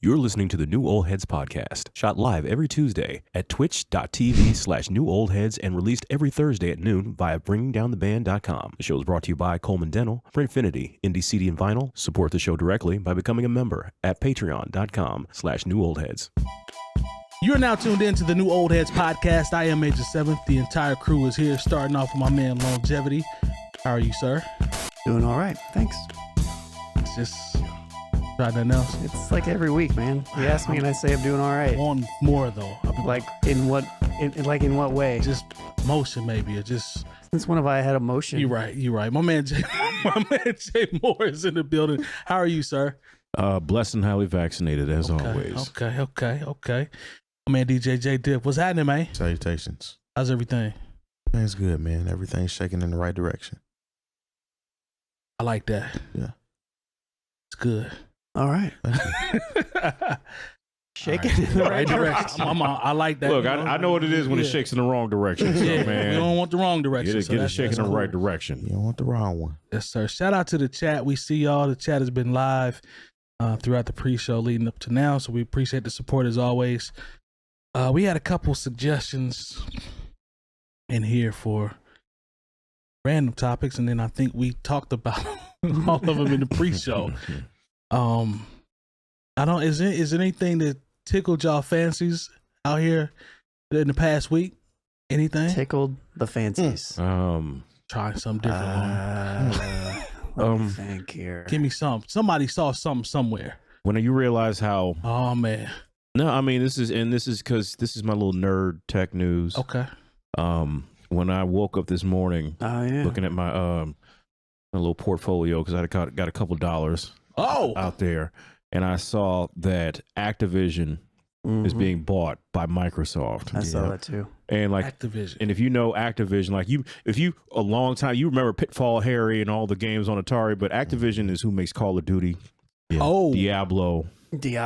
You're listening to the New Old Heads podcast, shot live every Tuesday at twitch.tv/newoldheads and released every Thursday at noon via bringingdowntheband.com. The show is brought to you by Coleman Dental, Printfinity, Indie CD and Vinyl. Support the show directly by becoming a member at patreon.com/newoldheads. You're now tuned in to the New Old Heads podcast. I am Major 7th. The entire crew is here, starting off with my man Lonegevity. How are you, sir? Doing all right, thanks. It's just try nothing else. It's like every week, man. You ask me and I say I'm doing all right. I want more though. Like in what way? Just motion, maybe, or just. Since when have I had emotion? You're right. My man Jay Moore is in the building. How are you, sir? Blessed and highly vaccinated as always. Okay. My man DJ Jay Diff. What's happening, man? Salutations. How's everything? Man's good, man. Everything's shaking in the right direction. I like that. Yeah. It's good. All right. Shaking in the right direction. I like that. Look, I know what it is when it shakes in the wrong direction. So, man, we don't want the wrong direction. Get it shaking in the right direction. You don't want the wrong one. Yes, sir. Shout out to the chat. We see y'all. The chat has been live throughout the pre-show leading up to now, so we appreciate the support as always. We had a couple suggestions in here for random topics, and then I think we talked about all of them in the pre-show. Is there anything that tickled y'all fancies out here in the past week? Anything? Tickled the fancies. Trying something different. Let me think here. Give me some. Somebody saw something somewhere. When you realize how... Oh, man. No, I mean, this is because this is my little nerd tech news. Okay. When I woke up this morning, looking at my little portfolio, because I got a couple dollars out there, and I saw that Activision is being bought by Microsoft. I saw that too. And like Activision. And if you know Activision, like if you a long time, you remember Pitfall Harry and all the games on Atari, but Activision is who makes Call of Duty, Diablo. They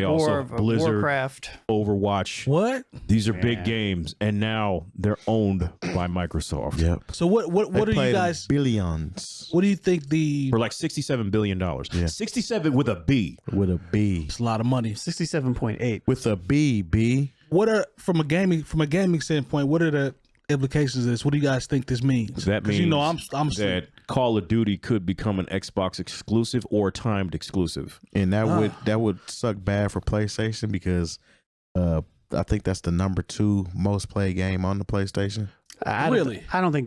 also Blizzard, Warcraft, Overwatch. What? These are big games, and now they're owned by Microsoft. Yep. So what are you guys? Billions. What do you think for like $67 billion? Yeah. 67 with a B. With a B. It's a lot of money. 67.8 with a B. What are from a gaming standpoint? What are the implications of this? What do you guys think this means? That means I'm that Call of Duty could become an Xbox exclusive or timed exclusive, and that would suck bad for PlayStation because I think that's the number 2 most played game on the PlayStation. I don't think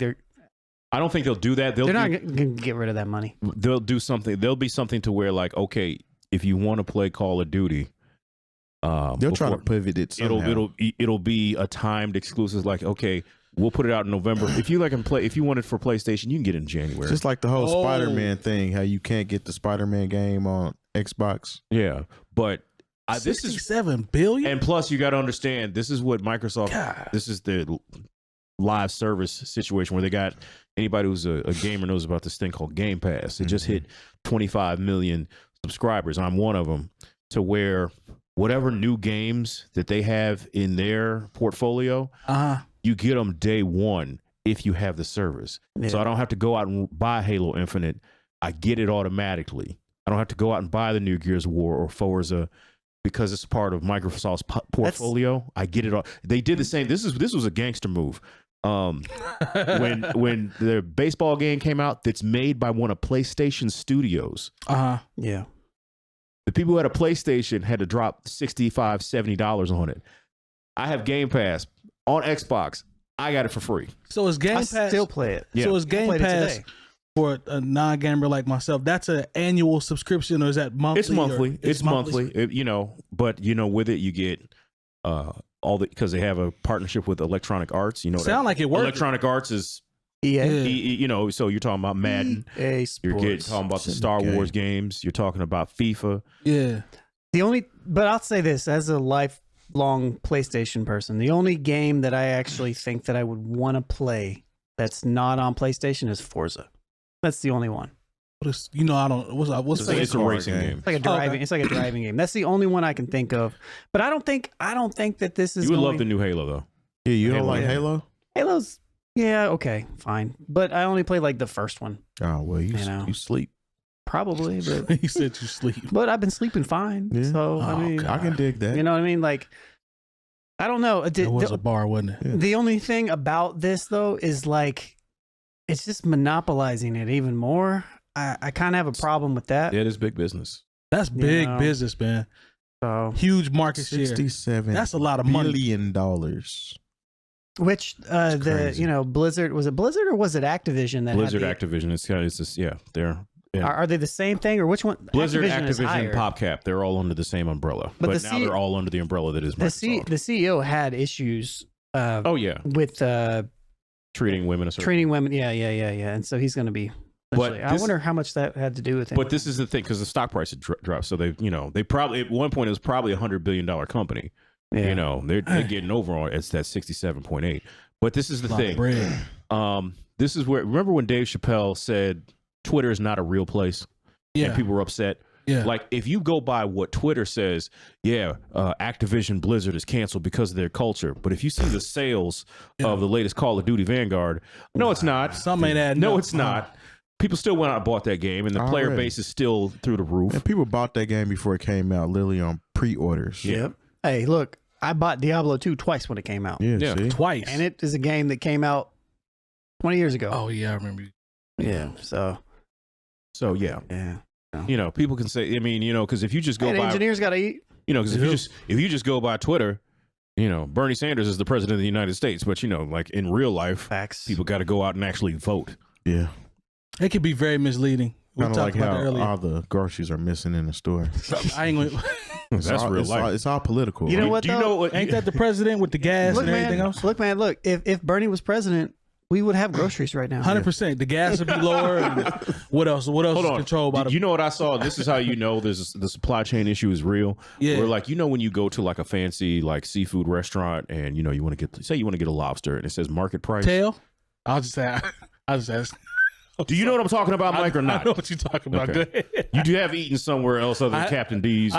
they'll do that. They're not gonna get rid of that money. They'll do something. There'll be something to where, like, okay, if you want to play Call of Duty, they'll try to pivot it somehow. It'll be a timed exclusive. Like, okay, we'll put it out in November. If you if you want it for PlayStation, you can get it in January. Just like the whole Spider-Man thing, how you can't get the Spider-Man game on Xbox. Yeah, but this is $67 billion. And plus, you got to understand, this is what Microsoft. God. This is the live service situation where they got anybody who's a gamer knows about this thing called Game Pass. It just hit 25 million subscribers. I'm one of them. To where whatever new games that they have in their portfolio, you get them day one if you have the service. Yeah. So I don't have to go out and buy Halo Infinite. I get it automatically. I don't have to go out and buy the new Gears of War or Forza because it's part of Microsoft's portfolio. I get it all. They did the same. This was a gangster move. When the baseball game came out, that's made by one of PlayStation Studios. Yeah. The people who had a PlayStation had to drop $65, $70 on it. I have Game Pass on Xbox. I got it for free. So is Game Pass? Still play it. Yeah. So is Game Pass for a non-gamer like myself? That's an annual subscription, or is that monthly? It's monthly. It's monthly. But with it you get because they have a partnership with Electronic Arts. Like it works. Electronic Arts is. EA. So you're talking about Madden. EA You're talking about the Star Wars games. You're talking about FIFA. Yeah. But I'll say this as a lifelong PlayStation person, the only game that I actually think that I would want to play that's not on PlayStation is Forza. That's the only one. It's a racing game. It's like a driving. It's like a driving game. That's the only one I can think of. But I don't think that this is. You would love the new Halo though. Yeah, you don't like Halo? Halo's. Yeah, okay, fine. But I only played like the first one. Oh well, you sleep. probably, but He said you sleep. but I've been sleeping fine. Yeah. So I Oh, mean, God. I can dig that. you know what I mean? Like, I don't know. It was a bar, wasn't it? The only thing about this though is like, it's just monopolizing it even more. I kind of have a problem with that. It is big business. That's big know. business, man. So, Huge market share. $67 That's a lot of money. billion. which the crazy. Blizzard, was it Blizzard or was it Activision that Blizzard, had Activision. It's just they're are they the same thing or which one? Blizzard, is Activision, higher. PopCap. They're all under the same umbrella, But but the now they're all under the umbrella that is The Microsoft. CEO had issues Oh yeah, with treating women a certain. treating women. Yeah, and so he's going to be. But I this- wonder how much that had to do with him. But this is the thing, because the stock price had dropped. So they probably at one point it was probably $100 billion company. yeah. You know, they're getting over on it's that 67.8. But this is the Lot of thing. bread. This is where, remember when Dave Chappelle said Twitter is not a real place? Yeah. And people were upset. Yeah. Like, if you go by what Twitter says, Activision Blizzard is canceled because of their culture. But if you see the sales of the latest Call of Duty Vanguard, no, it's not. Some ain't adding No, up. it's not. People still went out and bought that game, and the player Already. base is still through the roof. And people bought that game before it came out, literally on pre-orders. Yeah. Yep. Hey, look, I bought Diablo 2 twice when it came out. Yeah. See? Twice. And it is a game that came out 20 years ago. Oh, yeah, I remember. Yeah. So, So, yeah. yeah. You know, people can say, I mean, you know, because if you just go Hey, the by, engineers got to eat. you know, because They do. if you just go by Twitter, you know, Bernie Sanders is the president of the United States, but you know, like in real life, Facts. people got to go out and actually vote. Yeah. It could be very misleading. We Kind of talked like about that how earlier. all the groceries are missing in the store. I ain't gonna, That's real life. It's all political. You know right? what, Do you though? know what? ain't that the president with the gas Look, and everything man. else? Look, man. Look. If Bernie was president, we would have groceries right now. 100%. The gas would be lower. And what else? What else Hold is on. controlled by the? You know what I saw? This is how you know the supply chain issue is real. Yeah. Where like, you know, when you go to like a fancy like seafood restaurant and you know you want to get, say you want to get a lobster and it says market price. Tail? I'll just say. I'll just ask. Do you know what I'm talking about, Mike, or I not? know what you're talking about. Okay. Go ahead. You do have eaten somewhere else other than I- Captain D's.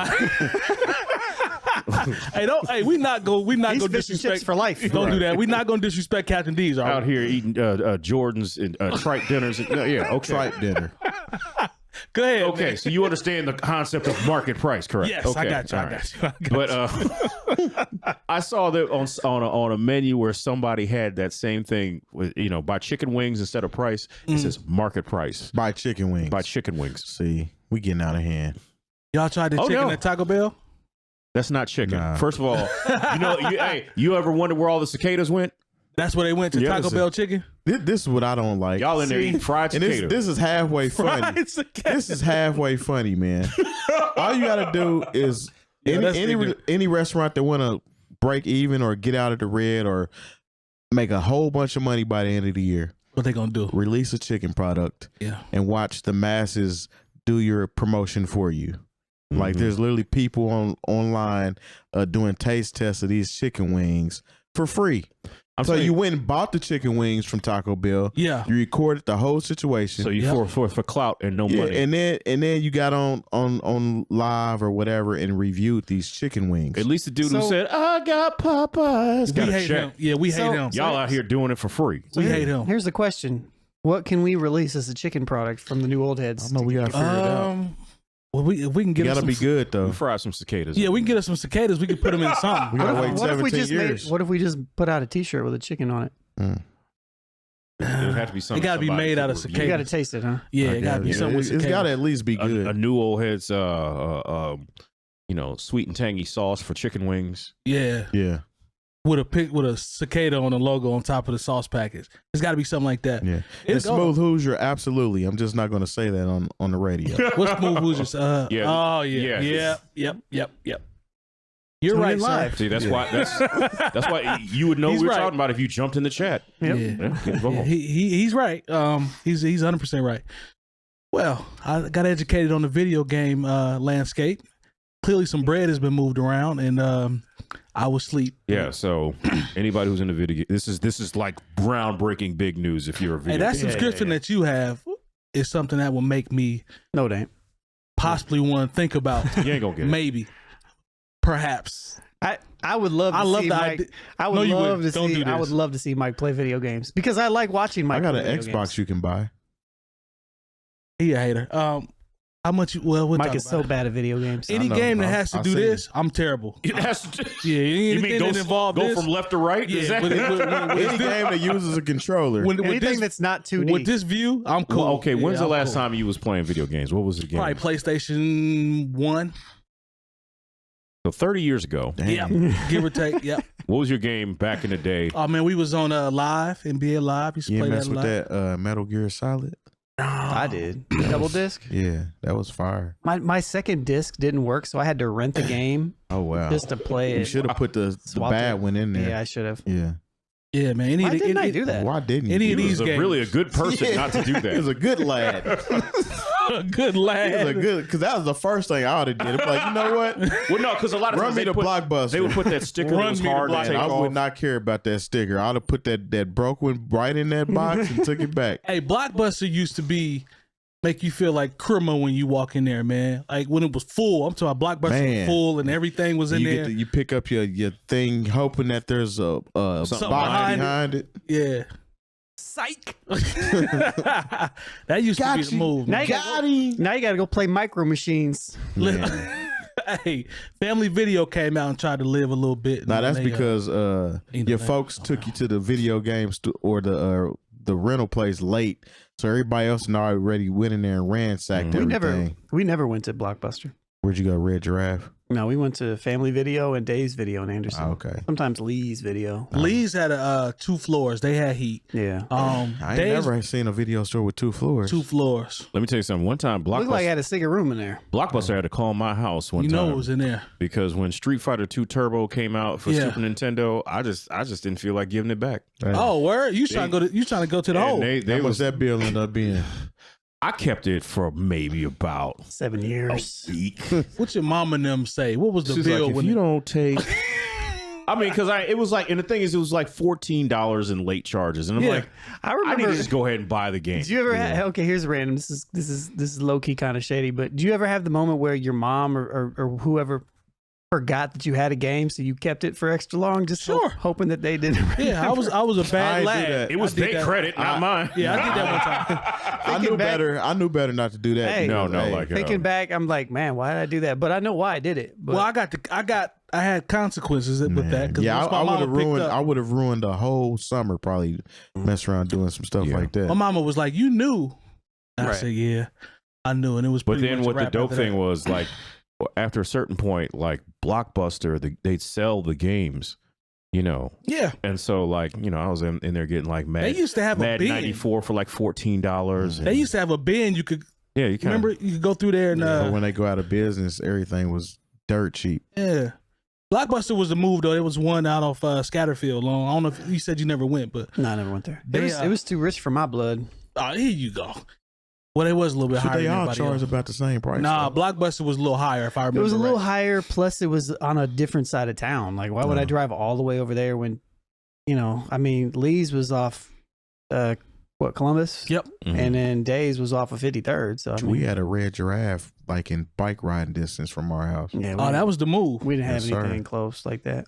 Hey, don't. Hey, we not go He's to fish and disrespect. chips for life. Don't do that. We're not going to disrespect Captain D's. All Out right. here eating Jordans and tripe dinners. Yeah, okay. Tripe dinner. Go ahead. Okay, man. so you understand the concept of market price, correct? Yes, okay. I got you. all I right. got you. I got But I saw that on a menu where somebody had that same thing with, you know, buy chicken wings instead of price. It says market price. Buy chicken wings. Buy chicken wings. See, we getting out of hand. Y'all tried the Oh, chicken no. at Taco Bell? That's not chicken. Nah. First of all, you know, you ever wonder where all the cicadas went? That's where they went to Yeah, Taco listen. Bell chicken? This is what I don't like. Y'all in there See? eating fried and cicadas. this is halfway funny. Fried cicadas. This is halfway funny, man. All you got to do is Yeah, that's any restaurant that want to break even or get out of the red or make a whole bunch of money by the end of the year, What they gonna do? release a chicken product Yeah. and watch the masses do your promotion for you. Like there's literally people online doing taste tests of these chicken wings for free. So you went and bought the chicken wings from Taco Bell. Yeah. You recorded the whole situation. So you Yeah. for clout and no Yeah, money. and then you got on live or whatever and reviewed these chicken wings. At least the dude who So- said, "I got Popeyes." We Got a hate check. him. Yeah, we hate So- him. Y'all out here doing it for free. We hate him. Here's the question: what can we release as a chicken product from the new old I heads? don't know. We gotta figure it out. Well, if we can You get us gotta some, be good though. We fry some cicadas. Yeah, we can get us some cicadas. We can put them in something. We gotta wait What if we 17 just years. what if we just put out a T-shirt with a chicken on it? It would have to be something. It gotta be somebody made could out of review. You cicadas. got to taste it, huh? Yeah, I it gotta be guess. something with It's gotta cicadas. at least be good. A new old head's you know, sweet and tangy sauce for chicken wings. Yeah, Yeah, with a cicada on the logo on top of the sauce package. It's got to be something like that. yeah. It'll It's go. Smooth Hoosier, absolutely. I'm just not gonna say that on the radio. What's Smooth Hoosiers? Yeah. Oh yeah. Yeah. Yep. You're Tune right, in sir. live. See, that's why that's why you would know He's we were right. talking about if you jumped in the chat. Yep. Yeah. Yeah, get involved. Yeah, he's right. He's 100% right. Well, I got educated on the video game landscape. Clearly, some bread has been moved around, and I was asleep. Yeah, so anybody who's in the video, this is like groundbreaking big news if you're a Hey, video. that subscription that you have is something that will make me No, it ain't. possibly want to think about you ain't gonna get it. maybe, perhaps. I would love. To I love see the Mike. idea. I No, would you love wouldn't. to Don't see. do I would this. love to see Mike play video games because I like watching Mike. I got play an video Xbox games. you can buy. He a hater. How much? We'll Mike talk is about so it. bad at video games. Any game that has to I've do seen this, I'm terrible. It has to, Yeah, you anything mean go, that involve go this, from left to right? Yeah, Is that, with Any game that uses a controller. with Anything this, that's not 2D. with this view, I'm cool. Well, okay, when's Yeah, the I'm last cool. time you was playing video games? What was the game? Probably PlayStation 1. So 30 years ago. Yeah, give or take. Yeah. What was your game back in the day? Oh man, we was on Live, NBA Live. Used to You play mess that with live. that Metal Gear Solid? I did. Double disc. Yeah, that was fire. My second disc didn't work, so I had to rent the game Oh wow. just to play You it. should have put the Swapped bad it. one in there. Yeah, I should have. Yeah. Yeah, man. Why didn't I do that? Why didn't you? Any do of it? He these was games. really a good person not to do He was that. a good lad. Good He was lad. a good, because that was the first thing I would have did. I'm like, you know what? Well, no, because a lot of Run times me they to put, Blockbuster. they would put that sticker Run that was me to hard to Blockbuster. take I off. would not care about that sticker. I'd have put that broke one right in that box and took it back. Hey, Blockbuster used to make you feel like criminal when you walk in there, man. Like when it was full. I'm talking about Blockbuster was Man. full and everything was in You there. you pick up your thing, hoping that there's a box Something behind it. Yeah. Psych. That used to be the move. Now Man. you, now you gotta go play Micro Machines. Man. Hey, Family Video came out and tried to live a little bit. Now that's They, because you know, your they- folks took you to the video games or the rental place late, so everybody else had already went in there and ransacked everything. We never went to Blockbuster. Where'd you go, Red Giraffe? No, we went to Family Video and Dave's Video in Anderson. Oh, okay. Sometimes Lee's Video. Lee's had 2 floors. They had heat. Yeah. I ain't Dave's never seen a video store with 2 floors. 2 floors. Let me tell you something. One time, Looked like I Blockbuster, had a secret room in there. Blockbuster had to call my house one You time know it was in there. because when Street Fighter 2 Turbo came out for Yeah. Super Nintendo, I just didn't feel like giving it back. Hey, Oh, word? You trying to go to the And hole? they how much was that bill end up being? I kept it for maybe about 7 years. a week. What your mom and them say? What was the She's bill like, if when you don't take. I mean, because it was like, and the thing is, it was like $14 in late charges, and I'm Yeah. like, I I need remember. to just go ahead and buy the game. Did you ever have? Okay, here's random. This is low key kind of shady. But do you ever have the moment where your mom or whoever forgot that you had a game, so you kept it for extra long, just Sure. hoping that they didn't? Yeah, I was a I bad ain't do lad. that. It was I did their that. credit, not mine. Yeah, I did that one time. I knew Thinking back- better. I knew better not to do that. Hey, No, because, hey, like Thinking back, I'm like, man, why did I do that? But I know why I did it. But Well, I had consequences with that. man. 'Cause Yeah, once my I would mama have picked ruined. up- I would have ruined the whole summer. Probably messing around doing some stuff Yeah. like that. My mama was like, "You knew." And I Right. said, "Yeah, I knew." And it was. But pretty then much a what the wrap dope after thing that. was, like, after a certain point, like Blockbuster, they'd sell the games, you know. Yeah, And so, like, you know, I was in there getting like they used to have a Mad bin. 94 for like $14. They used to have a bin. You could Yeah, you kind remember. You could go through there and But when they go out of business, everything was dirt cheap. yeah. Blockbuster was the move though. It was one out of Scatterfield. Long. I don't know if you said you never went, but no, I never went there. They, It was too rich for my blood. here you go. Well, it was a little bit Should higher. they than all everybody charge else. about the same price? Nah, though? Blockbuster was a little higher. If I It remember, was a little right. higher. Plus, it was on a different side of town. Like, why would I drive all the way over there when, I mean, Lee's was off, Columbus? Yep. Mhm. And then Days was off of 53rd. So, I mean, We had a Red Giraffe like in bike riding distance from our house. yeah, Oh, that was the move. we didn't have Yes, sir. anything close like that.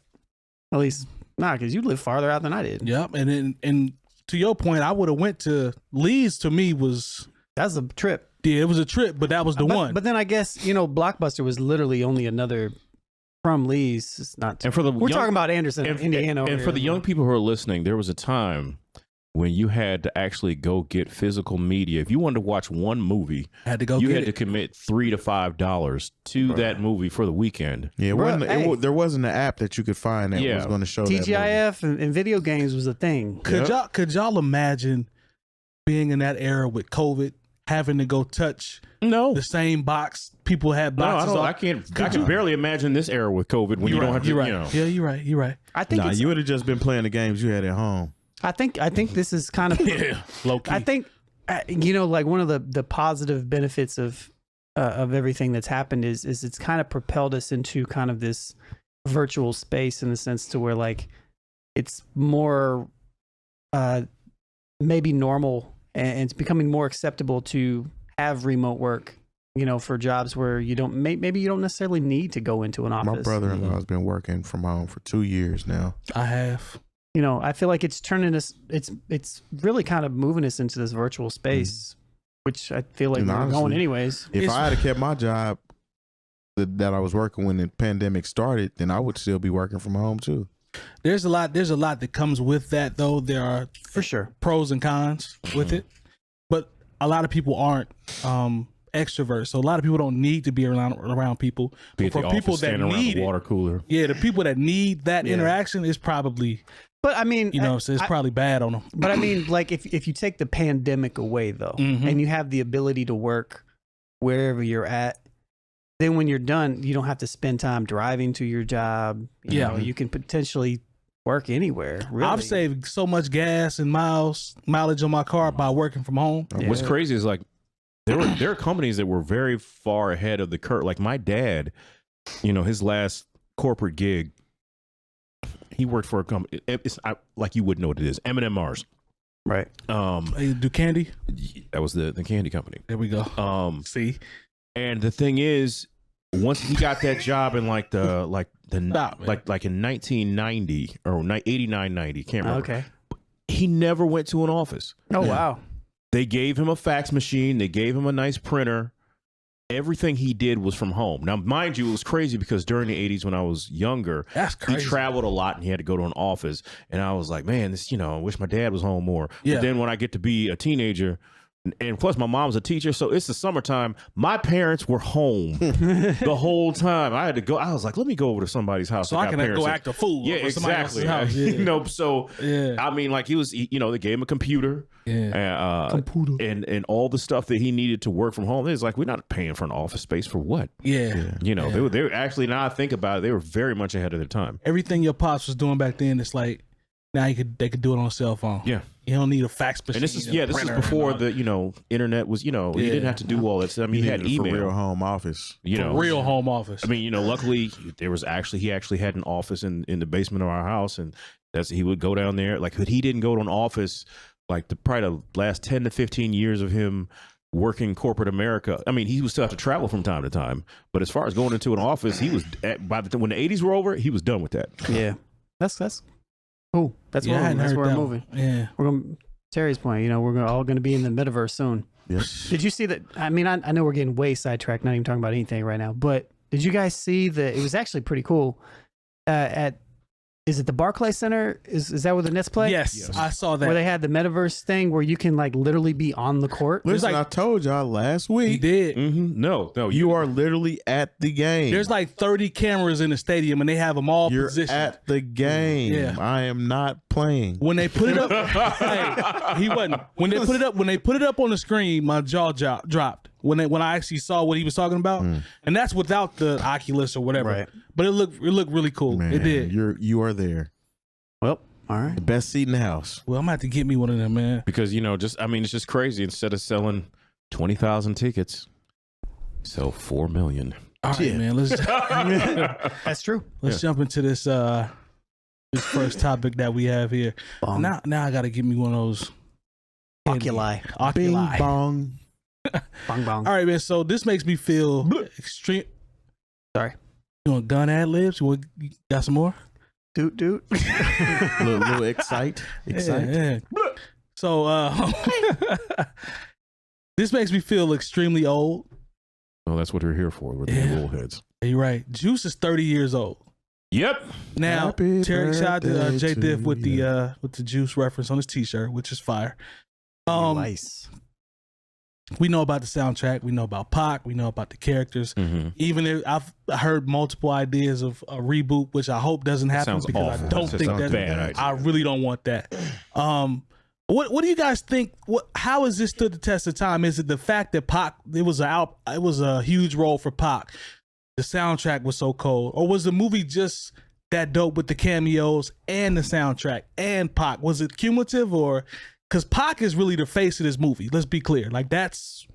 At least, because you live farther out than I did. Yep. And to your point, I would have went to Lee's. To me was That's a trip. yeah, it was a trip, but that was the one. But then I guess, Blockbuster was literally only another from Lee's. It's not. And for the We're young, talking about Anderson, Indiana. and over for the here. young people who are listening, there was a time when you had to actually go get physical media. If you wanted to watch one movie, had to go. you get had it. to commit $3 to $5 to that movie for the weekend. Yeah, it Bruh, wasn't, hey. there wasn't an app that you could find that Yeah. was going to show that movie. TGIF and video games was a thing. Could y'all imagine being in that era with COVID, having to go touch No, the same box people had no, I boxes don't. off? I can't. I can barely imagine this era with COVID when you don't have to. You're right. You know. Yeah, you're right. You're right. I think Nah, it's, you would have just been playing the games you had at home. I think this is kind of Low key. I think like one of the positive benefits of everything that's happened is it's kind of propelled us into kind of this virtual space in the sense to where like it's more maybe normal and it's becoming more acceptable to have remote work, for jobs where you don't maybe you don't necessarily need to go into an office. My brother-in-law has been working from home for 2 years now. I have. I feel like it's turning us it's really kind of moving us into this virtual space which I feel like And we were honestly, going anyways. If I had kept my job that I was working when the pandemic started, then I would still be working from home too. There's a lot that comes with that, though. There are For sure. pros and cons with it, but a lot of people aren't extroverts, so a lot of people don't need to be around people. Be at But the for people office, that standing around need the it, water cooler. yeah, the people that need that interaction is probably, But I mean, so it's probably bad on them. but I mean, like if you take the pandemic away though, and you have the ability to work wherever you're at, then when you're done, you don't have to spend time driving to your job. You know, you can potentially work anywhere. Really. I've saved so much gas and mileage on my car by working from home. What's crazy is like there are companies that were very far ahead of the curve. Like my dad, his last corporate gig, he worked for a company. Like you wouldn't know what it is. M&M Mars. Right. They do candy. That was the candy company. There we go. See, and the thing is, once he got that job in like in 1990 or 89, 90, can't remember. Okay. He never went to an office. Oh wow. They gave him a fax machine. They gave him a nice printer. Everything he did was from home. Now, mind you, it was crazy because during the 80s when I was younger, that's he crazy. traveled a lot and he had to go to an office. And I was like, man, this, I wish my dad was home more. Yeah. But then when I get to be a teenager, and plus my mom's a teacher, so it's the summertime, my parents were home the whole time. I had to go. I was like, let me go over to somebody's house. So I can go act a fool. Yeah, over somebody else's exactly. house. Yeah. So I mean, like they gave him a computer. Yeah. And all the stuff that he needed to work from home. It's like, we're not paying for an office space for what? Yeah. They were actually, now I think about it, they were very much ahead of their time. Everything your pops was doing back then, it's like now they could do it on a cell phone. Yeah. You don't need a fax machine. And this is before the internet was, you didn't have to do all that stuff. I mean, he had email. For real home office. Real home office. I mean, luckily he actually had an office in the basement of our house, and he would go down there. Like, he didn't go to an office like probably the last 10 to 15 years of him working corporate America. I mean, he would still have to travel from time to time, but as far as going into an office, he was when the 80s were over, he was done with that. Yeah. That's cool. That's where we're moving. Yeah. We're going Terry's point, we're all going to be in the metaverse soon. Yes. Did you see that? I mean, I know we're getting way sidetracked, not even talking about anything right now, but did you guys see that? It was actually pretty cool. Is it the Barclays Center? Is that where the Nets play? Yes, I saw that. Where they had the metaverse thing where you can like literally be on the court. Listen, I told y'all last He week. did. Mm-hmm. No, You are literally at the game. There's like 30 cameras in the stadium, and they have them all You're positioned. at the game. Yeah. I am not playing. When they put it up, hey, he wasn't. When they put it up on the screen, my jaw dropped. When I actually saw what he was talking about, and that's without the Oculus or whatever. Right. But it looked really cool. Man, it did. You are there. Well, all right. The best seat in the house. Well, I'm gonna have to get me one of them, man. because it's just crazy. Instead of selling 20,000 tickets, sell 4 million. All right, man. Let's That's true. let's jump into this first topic that we have here. Bong. Now I gotta give me one of those Oculi. Bing Oculi. bong. Bong bong. All right, man. So this makes me feel extreme. Sorry. You want gun ad libs? You got some more? Doot doot. little excite. Yeah. So this makes me feel extremely old. Well, that's what we're here for. We're the Yeah. old heads. You're right. Juice is 30 years old. Yep. Now, Happy Terry, shout out to birthday Jay to Diff with you. the Juice reference on his T-shirt, which is fire. Nice. We know about the soundtrack. We know about Pac. We know about the characters. Mm-hmm. Even if I've heard multiple ideas of a reboot, which I hope doesn't happen Sounds because awful. I don't That think sounds that's bad idea. I really don't want that. What do you guys think? How has this stood the test of time? Is it the fact that Pac it was a huge role for Pac? The soundtrack was so cold, or was the movie just that dope with the cameos and the soundtrack and Pac? Was it cumulative, or because Pac is really the face of this movie? Let's be clear. Like that's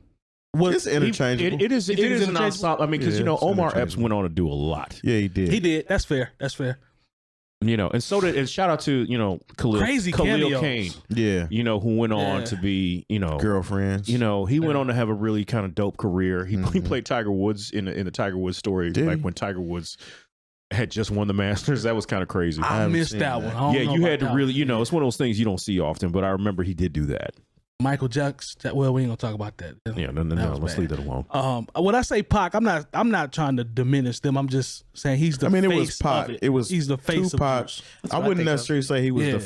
what It's interchangeable. It is You think it's an interchangeable? ensemble. I mean, because Yeah, it's Omar Epps interchangeable. went on to do a lot. Yeah, he did. he did. That's fair. That's fair. And so did, and shout out to Crazy Khalil cameos. Kane. Yeah. Who went on Yeah. to be Girlfriends. he went on to have a really kind of dope career. He Mhm. played Tiger Woods in the Tiger Woods story, Did like he? when Tiger Woods had just won the Masters. That was kind of crazy. I haven't missed seen that that. one. I don't Yeah, know you about had to that really, one. it's one of those things you don't see often, but I remember he did do that. Michael Jackson. Well, we ain't gonna talk about that. Yeah, no, let's leave that alone. When I say Pac, I'm not trying to diminish them. I'm just saying he's the. I mean, face it was Pac. of it. It was He's the face Tupac. of Juice. I wouldn't necessarily say he was Yeah. the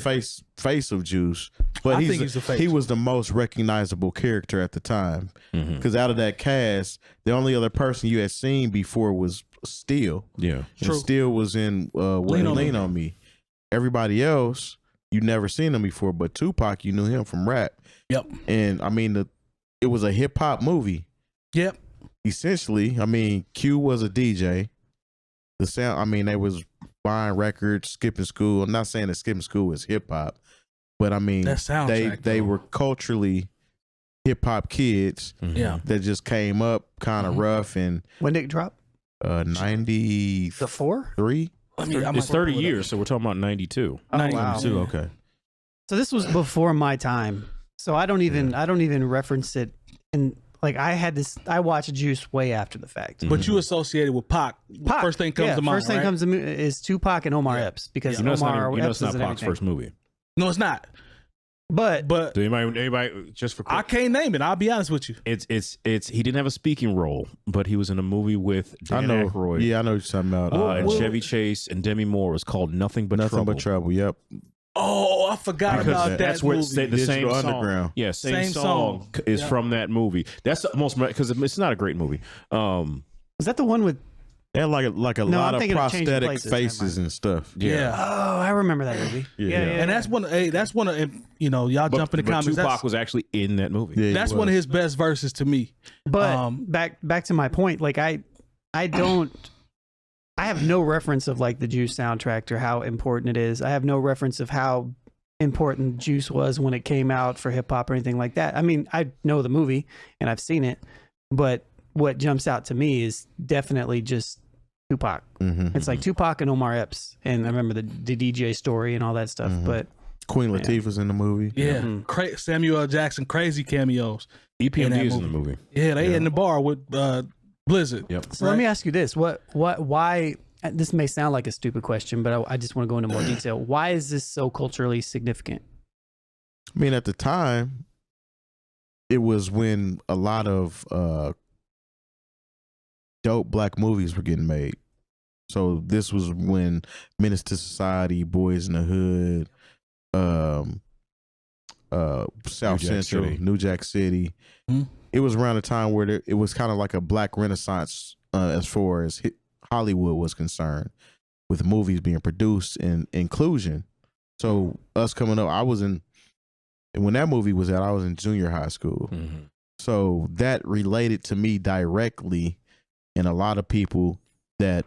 face of Juice, but I think he's the face. he was the most recognizable character at the time. Because out of that cast, the only other person you had seen before was Steel. Yeah, True. And Steel was in Lean on Me. Everybody else, you never seen him before, but Tupac, you knew him from rap. Yep. And I mean, it was a hip hop movie. Yep. Essentially, I mean, Q was a DJ. The sound, I mean, they was buying records, skipping school. I'm not saying that skipping school is hip hop, but I mean, That soundtrack, they though. were culturally hip hop kids Yeah. that just came up kind of rough in When did it drop? 93. The 4? It's 30 years, so we're talking about 92. Oh, wow. 92, okay. So this was before my time. So I don't even reference it. And like I watched Juice way after the fact. But you associated with Pac. First thing comes to mind. First thing right? comes to me is Tupac and Omar Epps because You know, Omar it's Epps not is in Pac's everything. first movie. No, it's not. But But Do anybody just for I can't name it. I'll be honest with you. it's he didn't have a speaking role, but he was in a movie with I Dan know. Aykroyd, Yeah, I know what you're talking about. and Chevy Chase and Demi Moore. It was called Nothing But Nothing Trouble. but trouble. Yep. Oh, I forgot Because about that. that's where movie. the same Digital song. Underground. Yeah, same Same song song. is Yeah. from that movie. That's the most because it's not a great movie. was that the one with? They had like a No, lot I'm of thinking of Changing prosthetic Places, never faces mind. and stuff. Yeah. Oh, I remember that movie. Yeah. And that's one. Hey, that's one of y'all jump in the comments. Tupac That's, was actually in that movie. Yeah, he that's was. one of his best verses to me. But back to my point, like I have no reference of like the Juice soundtrack or how important it is. I have no reference of how important Juice was when it came out for hip hop or anything like that. I mean, I know the movie and I've seen it, but what jumps out to me is definitely just Tupac. Mhm. It's like Tupac and Omar Epps, and I remember the DJ story and all that stuff. But Queen Latifah's in the movie. Yeah, Samuel L. Jackson, crazy cameos. EPMD that is in the movie. movie. Yeah, they in the bar with Blizzard. Yep. so let me ask you this: why? This may sound like a stupid question, but I just want to go into more detail. Why is this so culturally significant? I mean, at the time, it was when a lot of dope black movies were getting made. So this was when Menace to Society, Boys in the Hood, South New Jack Central, City. New Jack City. Mhm. It was around the time where it was kind of like a black renaissance as far as Hollywood was concerned, with movies being produced and inclusion. So us coming up, when that movie was out, I was in junior high school. Mhm. So that related to me directly, and a lot of people that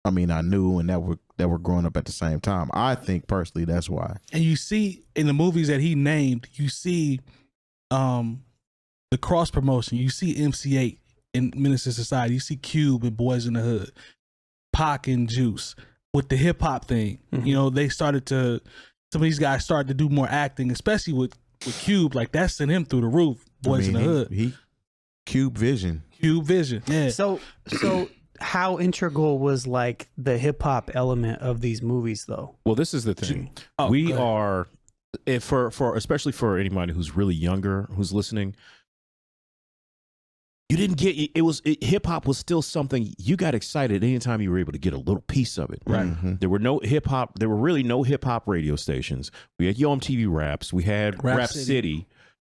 I knew and that were growing up at the same time. I think personally that's why. And you see in the movies that he named, you see the cross promotion. You see MC8 in Menace to Society. You see Cube and Boys in the Hood, Pac and Juice with the hip hop thing. Mhm. You know, some of these guys started to do more acting, especially with Cube. Like that sent him through the roof. Boys in the Hood, He Cube Vision. Cube Vision. Yeah. So how integral was like the hip hop element of these movies, though? Well, this is the thing. Oh, We go ahead. are, for especially for anybody who's really younger who's listening. You didn't get hip hop was still something you got excited anytime you were able to get a little piece of it. Right. Mhm. There were really no hip hop radio stations. We had Yo MTV Raps, we had Rap Rap City. City,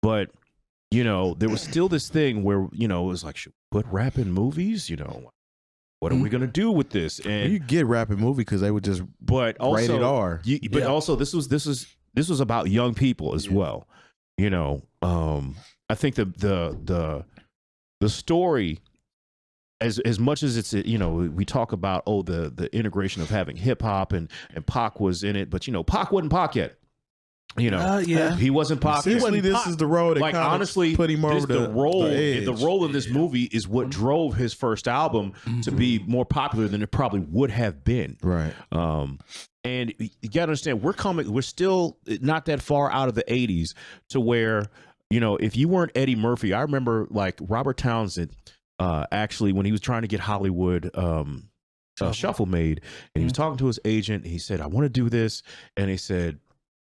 but there was still this thing where it was like, should we put rap in movies? What are we gonna do with this? And You get rap in movie because they would just but also rated R. but also this was about young people as well. I think the story, as much as it's we talk about the integration of having hip hop and Pac was in it, but Pac wasn't Pac yet. Yeah. He wasn't Pac. He Essentially, wasn't this Pac. is the road that Like kind of honestly, put him over the role. edge. The role in this movie is what drove his first album to be more popular than it probably would have been. Right. And you gotta understand, we're still not that far out of the 80s to where, if you weren't Eddie Murphy, I remember like Robert Townsend, actually when he was trying to get Hollywood Shuffle made, and he was talking to his agent, he said, I want to do this. And he said,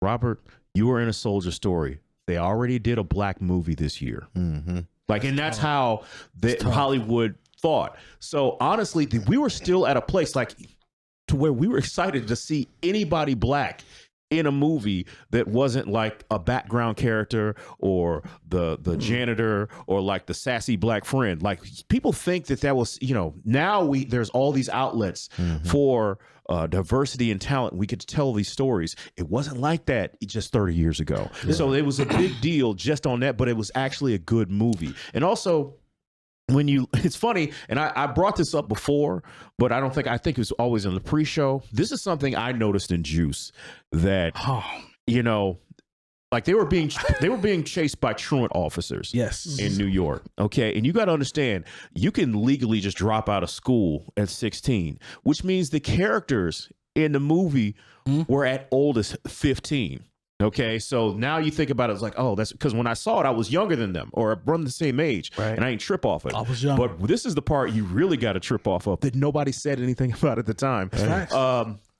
Robert, you were in a Soldier Story. they already did a black movie this year. Like, and that's how Hollywood thought. So honestly, we were still at a place like to where we were excited to see anybody black in a movie that wasn't like a background character or the janitor or like the sassy black friend. Like, people think that was, you know, now there's all these outlets for diversity and talent. We could tell these stories. It wasn't like that just 30 years ago. So it was a big deal just on that, but it was actually a good movie. And also, it's funny, and I brought this up before, but I think it was always in the pre-show. This is something I noticed in Juice that, you know, like they were being chased by truant officers in New York. Okay. And you got to understand, you can legally just drop out of school at 16, which means the characters in the movie were at oldest 15. Okay, so now you think about it, it's like, oh, that's because when I saw it, I was younger than them or around the same age, and I ain't trip off it. I was young. But this is the part you really got to trip off of that nobody said anything about at the time.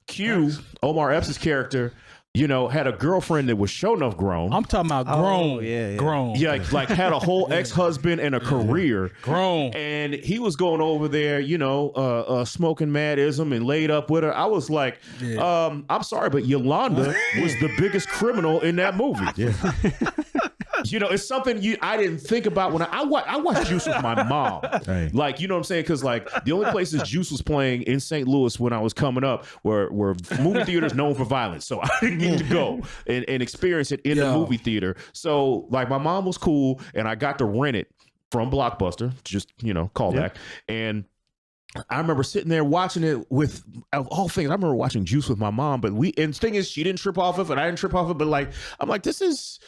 Q, Omar Epps' character, you know, had a girlfriend that was sure enough grown. I'm talking about grown. Grown. Yeah, like had a whole ex-husband and a career. Grown. And he was going over there, you know, smoking madism and laid up with her. I was like, I'm sorry, but Yolanda was the biggest criminal in that movie. You know, it's something I didn't think about when I watched Juice with my mom. Like, you know what I'm saying? Because like the only places Juice was playing in St. Louis when I was coming up were movie theaters known for violence. So I didn't get to go and experience it in the movie theater. So like my mom was cool and I got to rent it from Blockbuster, just, you know, callback. And I remember sitting there watching it with, of all things, I remember watching Juice with my mom, but and the thing is, she didn't trip off of it and I didn't trip off of it, but like, I'm like, this is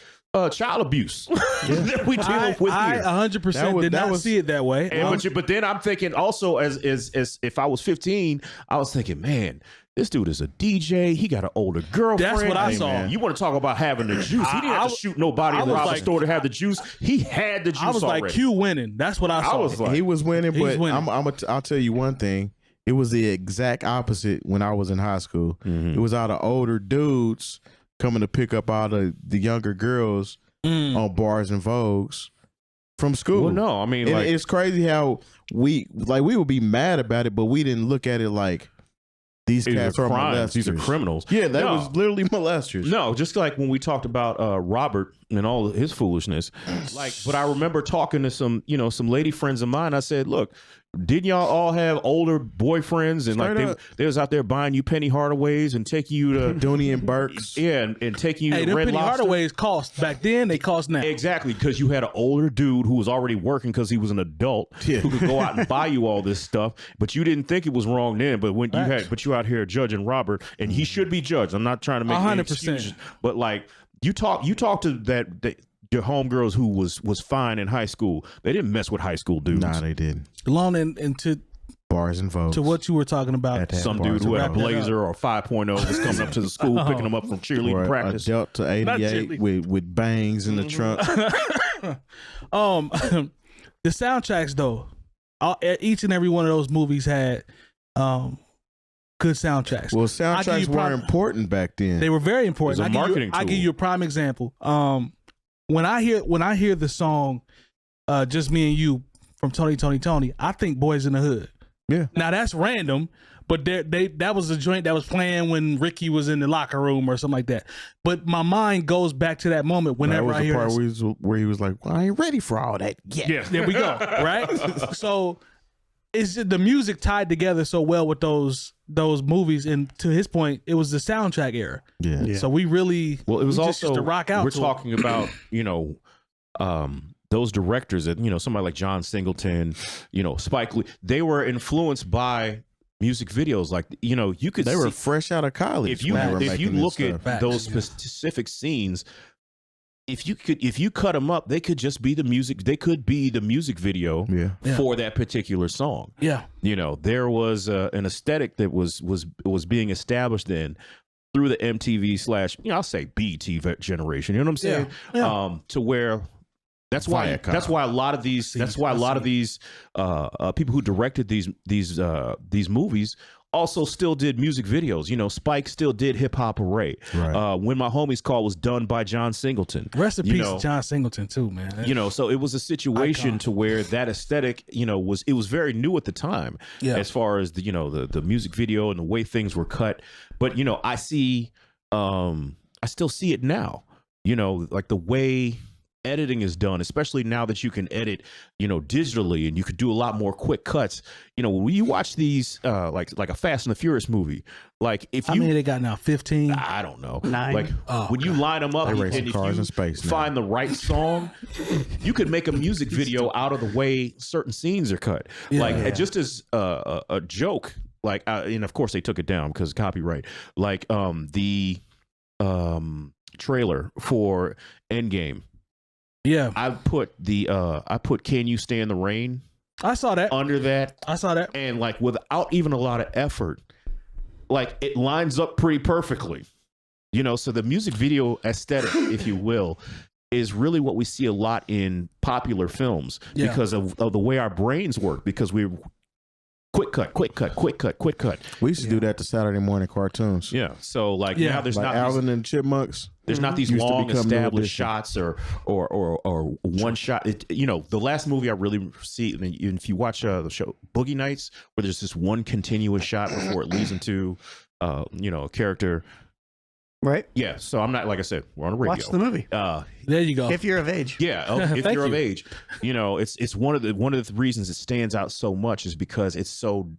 child abuse that we dealing with here. I 100% did not see it that way. And, but then I'm thinking also as if I was 15, I was thinking, man, this dude is a DJ. He got an older girlfriend. That's what I saw. Man, you want to talk about having the juice? He didn't have to shoot nobody in the robbery store to have the juice. He had the juice. I was already. like, Q winning. That's what I saw. I was like, he was winning, but I'll tell you one thing. It was the exact opposite when I was in high school. It was all the older dudes coming to pick up all the younger girls on bars and Vogues from school. Well, no, I mean, like, it's crazy how we would be mad about it, but we didn't look at it like these cats are molesters. These are criminals. Yeah, that was literally molesters. No, just like when we talked about Robert and all his foolishness. Like, but I remember talking to some lady friends of mine. I said, look, didn't y'all all have older boyfriends and like they was out there buying you Penny Hardaways and taking you to Dooney and Burke's, and taking you to them Red Penny Lobster. Hardaways cost back then, they cost now. Exactly, because you had an older dude who was already working because he was an adult who could go out and buy you all this stuff, but you didn't think it was wrong then. But when you out here judging Robert, and he should be judged. I'm not trying to make 100%, excuses, but like you talk to that your homegirls who was fine in high school. They didn't mess with high school dudes. Nah, they didn't. Alone and to bars and Vogues. To what you were talking about, some dude who had a Blazer or a 5.0 was coming up to the school, picking them up from cheerleading practice. A Delta 88 with bangs in the trunk. The soundtracks though, each and every one of those movies had good soundtracks. Well, soundtracks were important back then. They were very important. It was a marketing tool. I'll give you a prime example. When I hear the song "Just Me and You" from Tony, I think Boys in the Hood. Yeah. Now that's random, but that was a joint that was playing when Ricky was in the locker room or something like that. But my mind goes back to that moment whenever I hear that was the part where he was like, well, "I ain't ready for all that yet." Yeah, there we go. Right. So it's just the music tied together so well with those movies, and to his point, it was the soundtrack era. Yeah. So we really it was also just used to rock out. We're talking about those directors that somebody like John Singleton, Spike Lee. They were influenced by music videos. Like you could they were fresh out of college. If you look at those specific scenes. If you cut them up, they could just be the music. They could be the music video for that particular song. Yeah, there was an aesthetic that was being established then through the MTV / I'll say BT generation. You know what I'm saying? Yeah. To where that's why a lot of these people who directed these movies also still did music videos. You know, Spike still did 𝗏𝗲𝗙 𝗲𝗚. Right. When My Homies Call was done by John Singleton. Rest in peace, John Singleton too, man. You know, so it was a situation Icon. to where that aesthetic, you know, was very new at the time, as far as the music video and the way things were cut. But you know, I still see it now. You know, like the way editing is done, especially now that you can edit, you know, digitally, and you could do a lot more quick cuts. You know, when you watch these, like a Fast and the Furious movie, like if you, how many they got now? 15? I don't know. 9. Like when you line them up, They and racing if cars you in space now. find the right song, you could make a music video out of the way certain scenes are cut. Like just as a joke, like, and of course they took it down because copyright. Like the trailer for Endgame. Yeah, I put Can You Stand the Rain I saw that. under that, I saw that. and like without even a lot of effort, like it lines up pretty perfectly. You know, so the music video aesthetic, if you will, is really what we see a lot in popular films because of the way our brains work, because we're quick cut. We used to do that to Saturday morning cartoons. Yeah. So like now there's like not Alvin and Chipmunks. there's not these Used to long become New established Edition. shots or one shot. You know, the last movie I really see, and if you watch the show Boogie Nights, where there's this one continuous shot before it leads into you know, a character. Right? Yeah. So I'm not, like I said, we're on a radio. Watch the movie. There you go. If you're of age. Yeah, if Thank you're of you. age, you know, it's one of the reasons it stands out so much is because it's so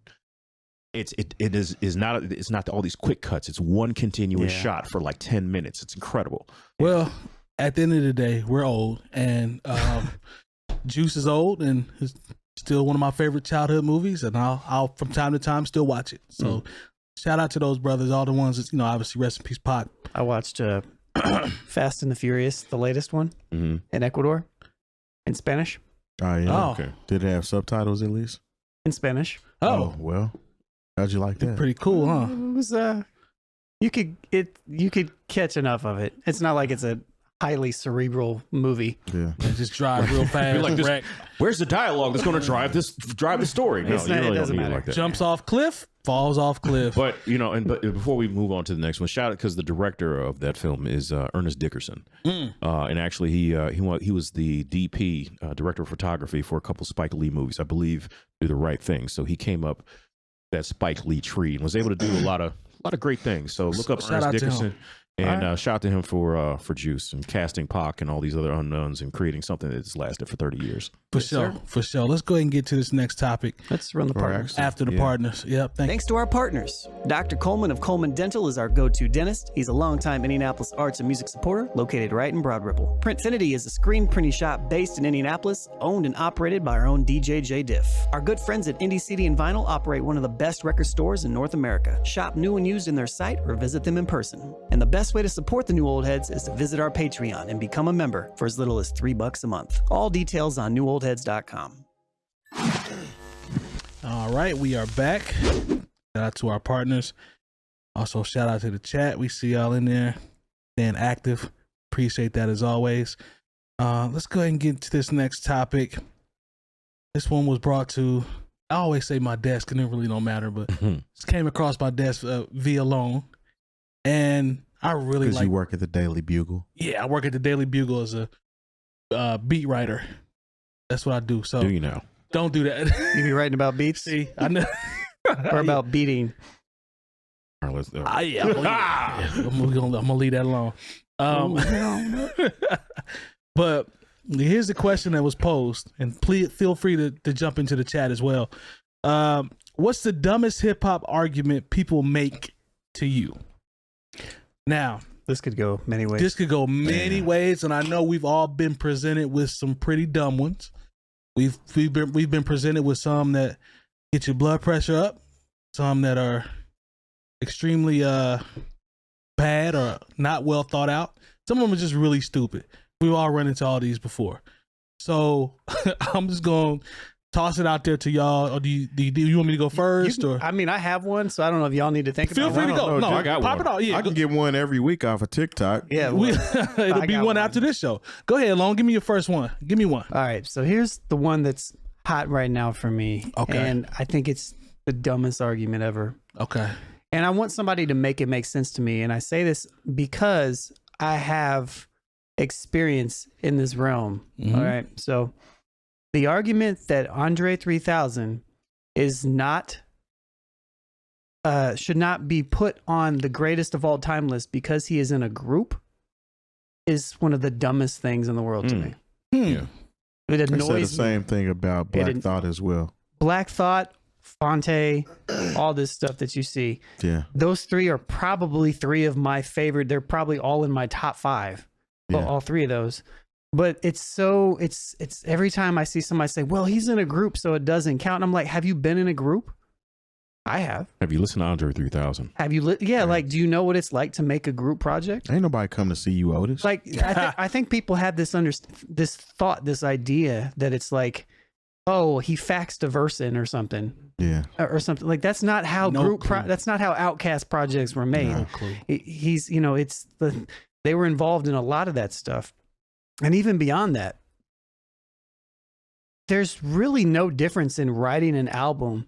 it's not all these quick cuts. It's one continuous shot for like 10 minutes. It's incredible. Well, at the end of the day, we're old, and Juice is old, and it's still one of my favorite childhood movies, and I'll from time to time still watch it. So shout out to those brothers, all the ones that, you know, obviously rest in peace, Pac. I watched Fast and the Furious, the latest one, in Ecuador, in Spanish. Oh yeah. Oh. Okay. Did it have subtitles at least? In Spanish. Oh, Well. How'd you like that? pretty cool, huh? It was you could catch enough of it. It's not like it's a highly cerebral movie. Yeah. Just drive real fast. You're like this, wreck. where's the dialogue that's going to drive the story? No, It's you not- it really don't doesn't need it matter. like that. Jumps off cliff, falls off cliff. But you know, but before we move on to the next one, shout out because the director of that film is Ernest Dickerson, and actually he was the DP, director of photography for a couple Spike Lee movies, I believe. Do the Right Thing. So he came up that Spike Lee tree and was able to do a lot of great things. So look up Shout out Ernest to him. Dickerson. And shout out to him for Juice and casting Pac and all these other unknowns and creating something that's lasted for 30 years. For sure. Let's go ahead and get to this next topic Let's run the partners. after the partners. Yep. Thanks to our partners. Dr. Coleman of Coleman Dental is our go-to dentist. He's a longtime Indianapolis arts and music supporter located right in Broad Ripple. Printfinity is a screen printing shop based in Indianapolis, owned and operated by our own DJ Jay Diff. Our good friends at Indie CD and Vinyl operate one of the best record stores in North America. Shop new and used in their site or visit them in person. And the best way to support the new old heads is to visit our Patreon and become a member for as little as $3 a month. All details on newoldheads.com. All right, we are back. Shout out to our partners. Also, shout out to the chat. We see y'all in there, staying active. Appreciate that as always. Let's go ahead and get to this next topic. This one was brought to, I always say my desk, and it really don't matter, but this came across my desk via loan, and I really Because like. you work at the Daily Bugle. Yeah, I work at the Daily Bugle as a beat writer. That's what I do. So Do you know? don't do that. You be writing about beats See, I know. or about beating? All right, let's, I'm gonna leave that alone. But here's the question that was posed, and please feel free to jump into the chat as well. What's the dumbest hip hop argument people make to you? Now, This could go many ways. this could go many ways, and I know we've all been presented with some pretty dumb ones. We've been presented with some that get your blood pressure up, some that are extremely bad or not well thought out. Some of them are just really stupid. We've all run into all these before. So I'm just going to toss it out there to y'all. Or do you want me to go first? Or I mean, I have one, so I don't know if y'all need to think feel about free it. to go. No, I got pop one. it out. Yeah, I can get one every week off of TikTok. Yeah. we, look. it'll I be got one after this show. Go ahead, Long. Give me your first one. Give me one. All right. So here's the one that's hot right now for me. Okay. And I think it's the dumbest argument ever. Okay. And I want somebody to make it make sense to me. And I say this because I have experience in this realm. All right. So the argument that Andre 3000 is not, should not be put on the greatest of all time list because he is in a group is one of the dumbest things in the world to me. Yeah. It I said the annoys me. same thing about Black Thought as well. Black Thought, Fonte, all this stuff that you see. Yeah. Those three are probably three of my favorite. They're probably all in my top 5. Yeah. All three of those. But it's every time I see somebody say, well, he's in a group, so it doesn't count. And I'm like, have you been in a group? I have. Have you listened to Andre 3000? Have you? Yeah. Like, do you know what it's like to make a group project? Ain't nobody come to see you, Otis. Like, I think people have this this idea that it's like, oh, he faxed a verse in or something. Yeah. Or something like that's not how that's not how Outkast projects were made. No clue. He's, you know, they were involved in a lot of that stuff. And even beyond that, there's really no difference in writing an album.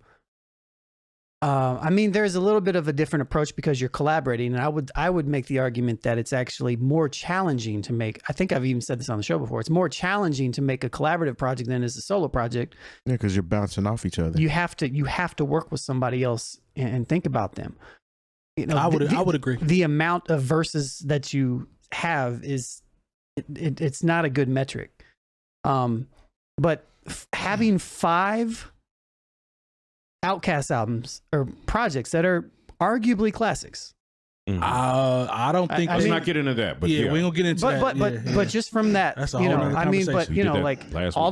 I mean, there's a little bit of a different approach because you're collaborating. And I would make the argument that it's actually more challenging to make. I think I've even said this on the show before. It's more challenging to make a collaborative project than it is a solo project. Yeah, because you're bouncing off each other. You have to work with somebody else and think about them. You know, I would agree. The amount of verses that you have is it's not a good metric. But having 5 Outkast albums or projects that are arguably classics. I don't think Let's not get into that. But we ain't gonna get into that. But just from that, That's a you whole know, nother I mean, but conversation. you We know, did that like last all week.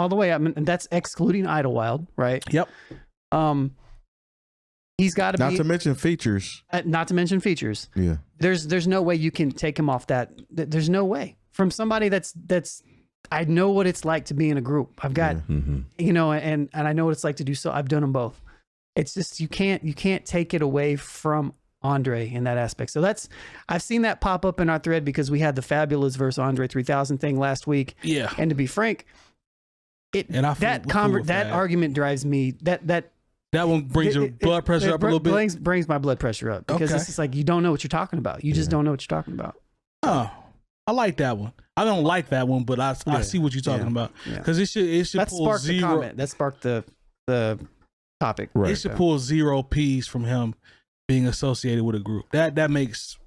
the way up, and that's excluding Idlewild, right? Yep. He's got to be Not to mention features. not to mention features. Yeah. There's no way you can take him off that. There's no way from somebody that's I know what it's like to be in a group. I've got you know, and I know what it's like to do so. I've done them both. It's just you can't take it away from Andre in that aspect. So I've seen that pop up in our thread because we had the Fabulous versus Andre 3000 thing last week. Yeah. And to be frank, that argument drives me that one brings your blood pressure up a little bit. Brings my blood pressure up because it's just like you don't know what you're talking about. You just don't know what you're talking about. Oh, I like that one. I don't like that one, but I see what you're talking about because it should that pull sparked the zero. comment. That sparked the topic. It should pull 0 P's from him being associated with a group. That makes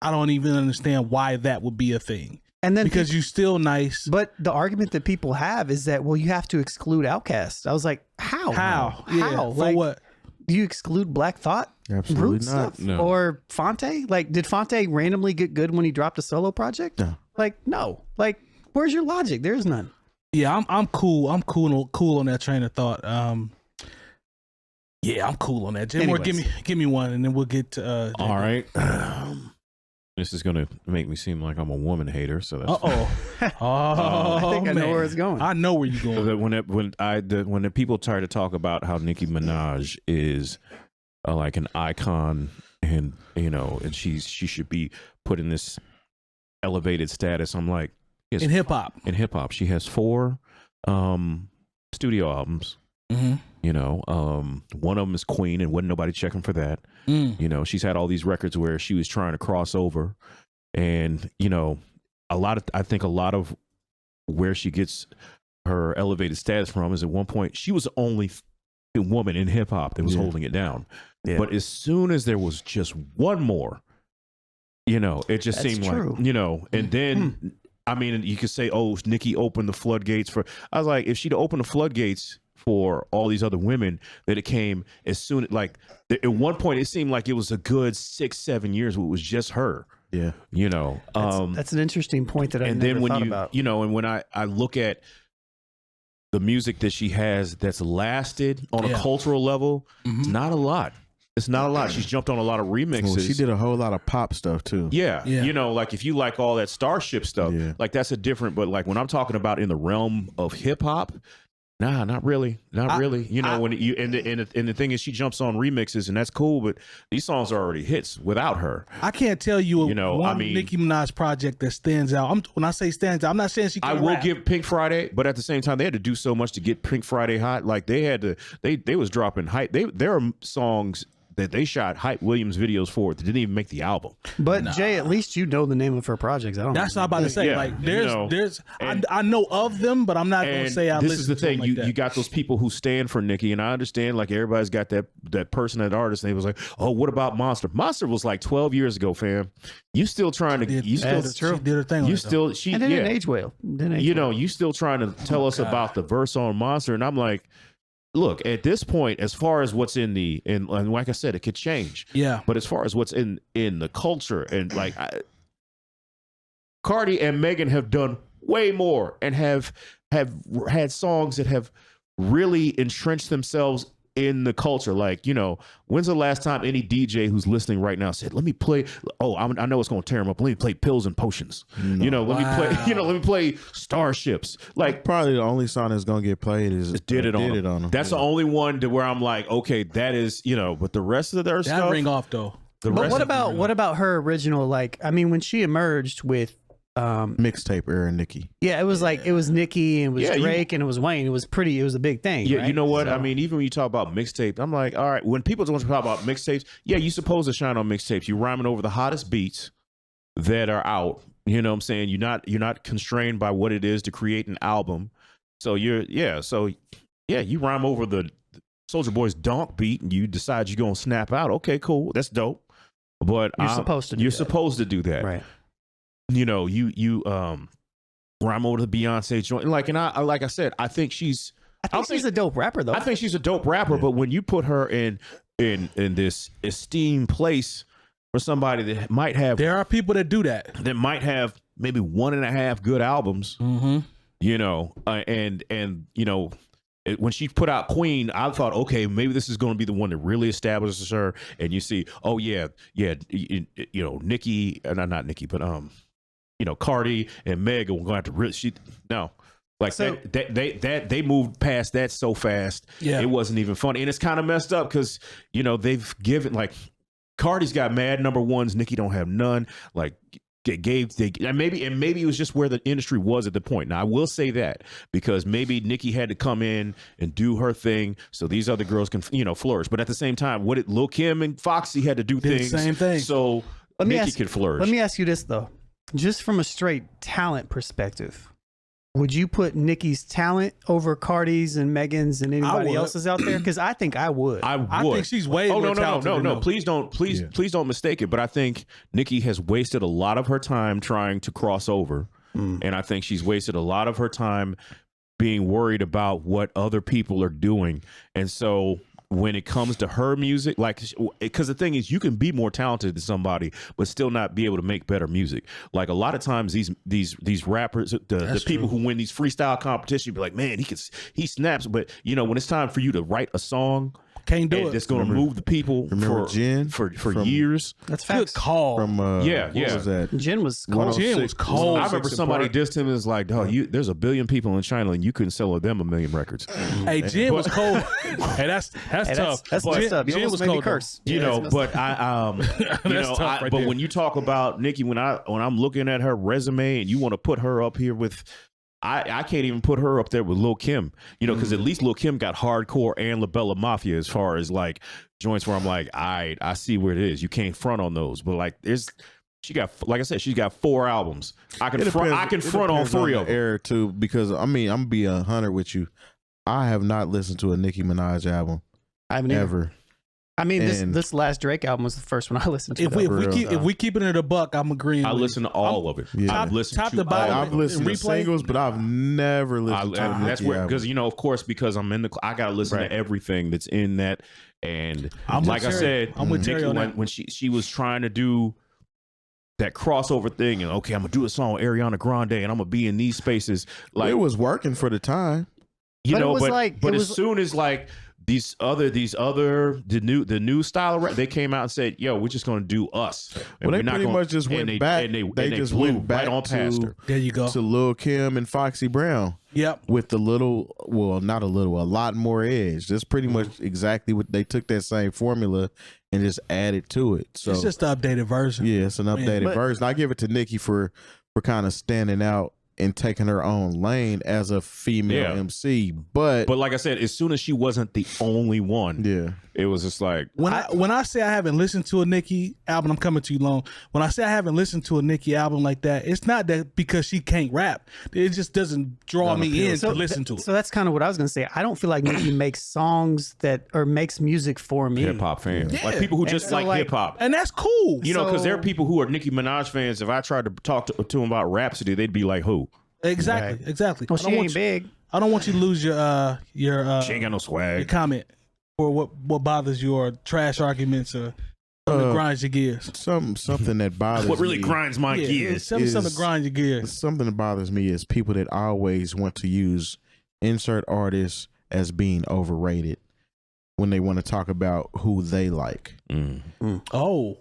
I don't even understand why that would be a thing. And then because you're still nice. But the argument that people have is that, well, you have to exclude Outkast. I was like, how? Yeah, how? for like, what? Do you exclude Black Thought? Absolutely Root not. stuff? No. Or Fonte? Like, did Fonte randomly get good when he dropped a solo project? No. Like, no. Like, where's your logic? There's none. Yeah, I'm cool. I'm cool on that train of thought. Yeah, I'm cool on that. Jim, give me one, and then we'll get to. All right. This is gonna make me seem like I'm a woman hater. So that's I think I know where it's going. I know where you're going. So that when the people try to talk about how Nicki Minaj is like an icon, and you know, and she should be put in this elevated status, I'm like, in hip hop. In hip hop, she has 4 studio albums. Mm-hmm. You know, one of them is Queen, and wasn't nobody checking for that. You know, she's had all these records where she was trying to cross over, and you know, I think a lot of where she gets her elevated status from is at one point she was the only woman in hip hop that was holding it down. Yeah. But as soon as there was just one more, you know, it just seemed like, you know, and then I mean, you could say, oh, Nicki opened the floodgates for. I was like, if she'd opened the floodgates for all these other women, that it came as soon, like at one point it seemed like it was a good 6-7 years where it was just her. Yeah, you know, that's an interesting point that I never thought about. You know, and when I look at the music that she has that's lasted on a cultural level, not a lot. It's not a lot. She's jumped on a lot of remixes. Well, she did a whole lot of pop stuff too. Yeah. You know, like if you like all that Starship stuff, like that's a different. But like when I'm talking about in the realm of hip hop, Nah, not really, not really. You know, when you and the thing is, she jumps on remixes, and that's cool. But these songs are already hits without her. I can't tell you, one Nicki Minaj project that stands out. When I say stands out, I'm not saying she can't I will rap. give Pink Friday, but at the same time, they had to do so much to get Pink Friday hot. Like they had to, they was dropping hype. There are songs that they shot Hype Williams videos for that didn't even make the album. But Jay, at least you know the name of her projects. I don't. That's what I'm about to say. Yeah, like I know of them, but I'm not going to say I. This is the thing. Like you got those people who stand for Nicki, and I understand. Like everybody's got that person, that artist, and they was like, oh, what about Monster? Monster was like 12 years ago, fam. You still trying to? That's true. She did her thing. And it didn't age well. You still trying to tell us about the verse on Monster, and I'm like. Look, at this point, as far as what's in and like I said, it could change. Yeah. But as far as what's in the culture, and like Cardi and Megan have done way more and have had songs that have really entrenched themselves in the culture. Like, you know, when's the last time any DJ who's listening right now said, let me play, I know it's going to tear them up, let me play Pills and Potions. No. You know, let me play Starships. Like, probably the only song that's going to get played is Did It On Them. That's the only one where I'm like, okay, that is, you know, but the rest of their stuff. That ring off though. But what about her original, like, I mean, when she emerged with mixtape era Nicki. Yeah, it was Nicki and it was Drake and it was Wayne. It was a big thing. Yeah, right? You know what? So, I mean, even when you talk about mixtape, I'm like, all right, when people don't talk about mixtapes, yeah, you supposed to shine on mixtapes. You rhyming over the hottest beats that are out. You know what I'm saying? You're not constrained by what it is to create an album. So you rhyme over the Soulja Boy's donk beat and you decide you're gonna snap out. Okay, cool. That's dope. But you're supposed to do that. Right. You know, you rhyme over the Beyonce joint. And like I said, I think she's a dope rapper though. I think she's a dope rapper, but when you put her in this esteemed place for somebody that might have, there are people that do that. That might have maybe 1.5 good albums. Mm-hmm. You know, and you know, when she put out Queen, I thought, okay, maybe this is going to be the one that really establishes her. And you see, oh yeah, you know, Nicki, not Nicki, but you know, Cardi and Meg are going to have to really. They moved past that so fast. Yeah, it wasn't even funny, and it's kind of messed up because you know they've given like Cardi's got mad #1s, Nicki don't have none. Like. Maybe it was just where the industry was at the point. Now I will say that because maybe Nicki had to come in and do her thing so these other girls can flourish. But at the same time, Lil Kim and Foxy had to do things the same thing so Nicki could flourish. Let me ask you this though, just from a straight talent perspective. Would you put Nicki's talent over Cardi's and Megan's and anybody else's out there? Because I think I would. I think she's way more talented. No. Please don't mistake it. But I think Nicki has wasted a lot of her time trying to cross over. And I think she's wasted a lot of her time being worried about what other people are doing. And so when it comes to her music, like, because the thing is, you can be more talented than somebody, but still not be able to make better music. Like a lot of times, these rappers, the people who win these freestyle competitions, be like, man, he snaps. But you know, when it's time for you to write a song, can't do it. That's going to move the people. Remember Jen for years. That's facts. Good call. From what was that? Jen was cold. Jen was cold. I remember somebody dissed him and was like, "Oh, there's 1 billion people in China and you couldn't sell them 1 million records." Hey, Jen was cold. Hey, that's tough. That's messed up. Jen was cold. You know, but but when you talk about Nicki, when I'm looking at her resume and you want to put her up here with. I can't even put her up there with Lil Kim, you know, because at least Lil Kim got hardcore and La Bella Mafia as far as like joints where I'm like, I see where it is. You can't front on those, but like she got 4 albums. I can front on 3 of them. Era too, because I mean, I'm gonna be 100 with you. I have not listened to a Nicki Minaj album. I haven't ever. I mean, this last Drake album was the first one I listened to. If we keep it at $1, I'm agreeing. I listen to all of it. Yeah. I've listened top to bottom. I've listened to singles, but I've never listened to Nicki. That's where, because of course, because I'm in I gotta listen to everything that's in that. And like I said, I'm with Terry on Nicki, that. when she was trying to do that crossover thing, and okay, I'm gonna do a song with Ariana Grande, and I'm gonna be in these spaces. Like it was working for the time, as soon as like. The new style of rap, they came out and said, "Yo, we're just going to do us." And they pretty much just went back. They just went back right on past her. There you go. To Lil Kim and Foxy Brown. Yep. with the little, well, not a little, a lot more edge. That's pretty much exactly what they took, that same formula and just added to it. So It's just the updated version. yeah, it's an updated version. I give it to Nicki for kind of standing out and taking her own lane as a female MC. But like I said, as soon as she wasn't the only one, it was just like when I say I haven't listened to a Nicki album, I'm coming too long. When I say I haven't listened to a Nicki album like that, it's not that because she can't rap. It just doesn't draw me in to listen to it. So that's kind of what I was gonna say. I don't feel like Nicki makes songs or makes music for me. hip hop fans, like people who just like hip hop, and that's cool. You know, because there are people who are Nicki Minaj fans. If I tried to talk to them about Rhapsody, they'd be like, "Who?" Exactly. Well, she ain't big. I don't want you to lose your she ain't got no swag. your comment or what bothers you, or trash arguments, or something that grinds your gears. something that bothers What really me, grinds my gears? Something that grinds your gears. something that bothers me is people that always want to use insert artists as being overrated when they want to talk about who they like. Oh,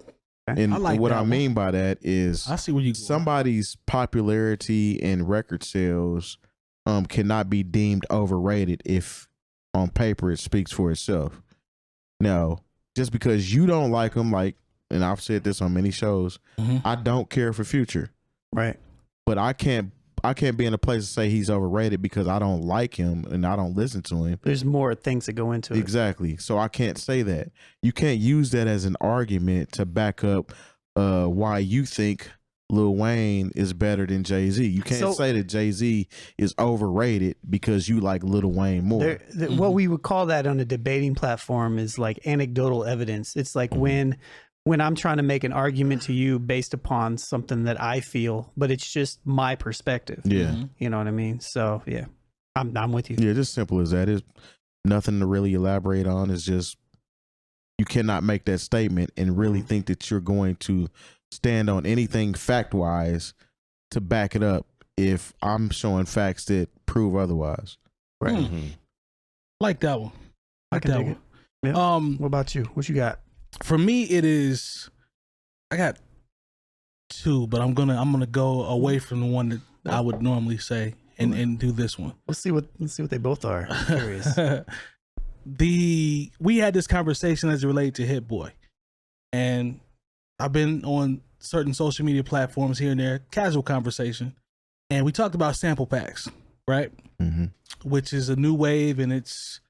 And I like what that I one. mean by that is I see where you. somebody's popularity and record sales cannot be deemed overrated if on paper it speaks for itself. Now, just because you don't like them, like, and I've said this on many shows, I don't care for Future. Right. But I can't be in a place to say he's overrated because I don't like him and I don't listen to him. There's more things that go into it. Exactly. So I can't say that. You can't use that as an argument to back up why you think Lil Wayne is better than Jay-Z. You can't say that Jay-Z is overrated because you like Lil Wayne more. What we would call that on a debating platform is like anecdotal evidence. It's like when I'm trying to make an argument to you based upon something that I feel, but it's just my perspective. Yeah. You know what I mean? So yeah, I'm with you. Yeah, just simple as that. It's nothing to really elaborate on. It's just you cannot make that statement and really think that you're going to stand on anything fact-wise to back it up if I'm showing facts that prove otherwise. Right. Like that one. I can dig it. Yeah. What about you? What you got? For me, it is. I got two, but I'm gonna go away from the one that I would normally say and do this one. Let's see what they both are. I'm curious. We had this conversation as it related to Hit Boy, and I've been on certain social media platforms here and there, casual conversation, and we talked about sample packs, right? Which is a new wave, and it's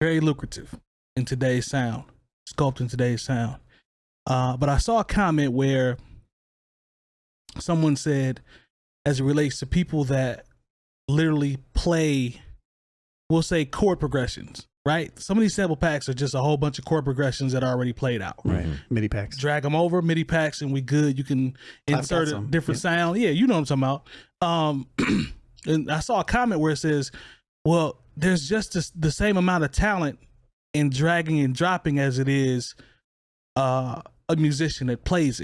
very lucrative in today's sound, sculpting today's sound. But I saw a comment where someone said, as it relates to people that literally play, we'll say chord progressions, right? Some of these sample packs are just a whole bunch of chord progressions that are already played out. Right. MIDI packs. Drag them over, MIDI packs, and we good. You can insert a different sound. Yeah, you know what I'm talking about. And I saw a comment where it says, well, there's just the same amount of talent in dragging and dropping as it is a musician that plays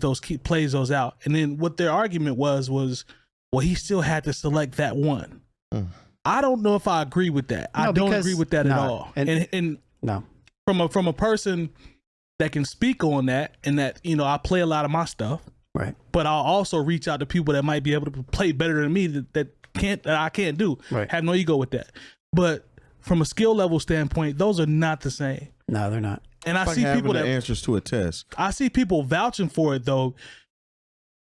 those out. And then what their argument was, well, he still had to select that one. I don't know if I agree with that. I don't agree with that at all. And no, from a person that can speak on that, and that, you know, I play a lot of my stuff, right? But I'll also reach out to people that might be able to play better than me that I can't do. Right. Have no ego with that. But from a skill level standpoint, those are not the same. No, they're not. And I see people that answers to a test. I see people vouching for it though.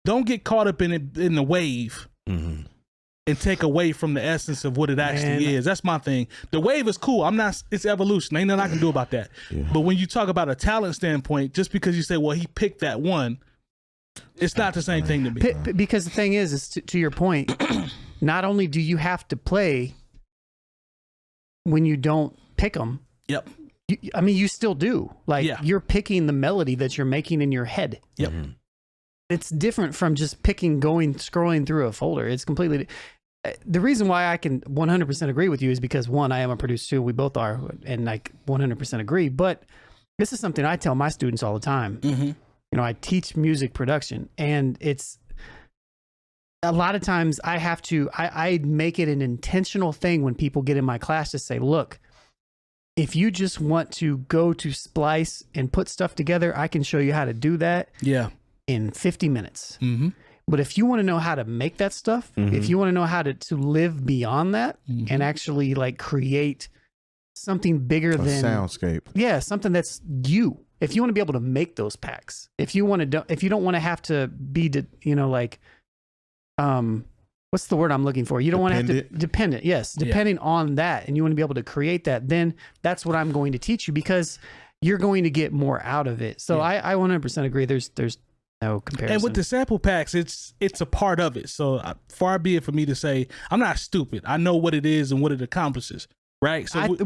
Don't get caught up in the wave. And take away from the essence of what it actually is. That's my thing. The wave is cool. It's evolution. Ain't nothing I can do about that. Yeah. But when you talk about a talent standpoint, just because you say, well, he picked that one, it's not the same thing to me. Because the thing is to your point, not only do you have to play when you don't pick them. Yep. You still do. You're picking the melody that you're making in your head. Yep. It's different from just scrolling through a folder. It's completely. The reason why I can 100% agree with you is because, one, I am a producer too. We both are, and 100% agree. But this is something I tell my students all the time. You know, I teach music production, and it's a lot of times I make it an intentional thing when people get in my class to say, look, if you just want to go to Splice and put stuff together, I can show you how to do that. Yeah. In 50 minutes. But if you want to know how to make that stuff, if you want to know how to live beyond that and actually like create something bigger than soundscape. Yeah, something that's you. If you want to be able to make those packs, if you don't want to have to be, like, what's the word I'm looking for? You don't want to have to dependent. Yes, depending on that, and you want to be able to create that. Then that's what I'm going to teach you because you're going to get more out of it. So I 100% agree. There's no comparison. And with the sample packs, it's a part of it. So far be it for me to say I'm not stupid. I know what it is and what it accomplishes. Right. So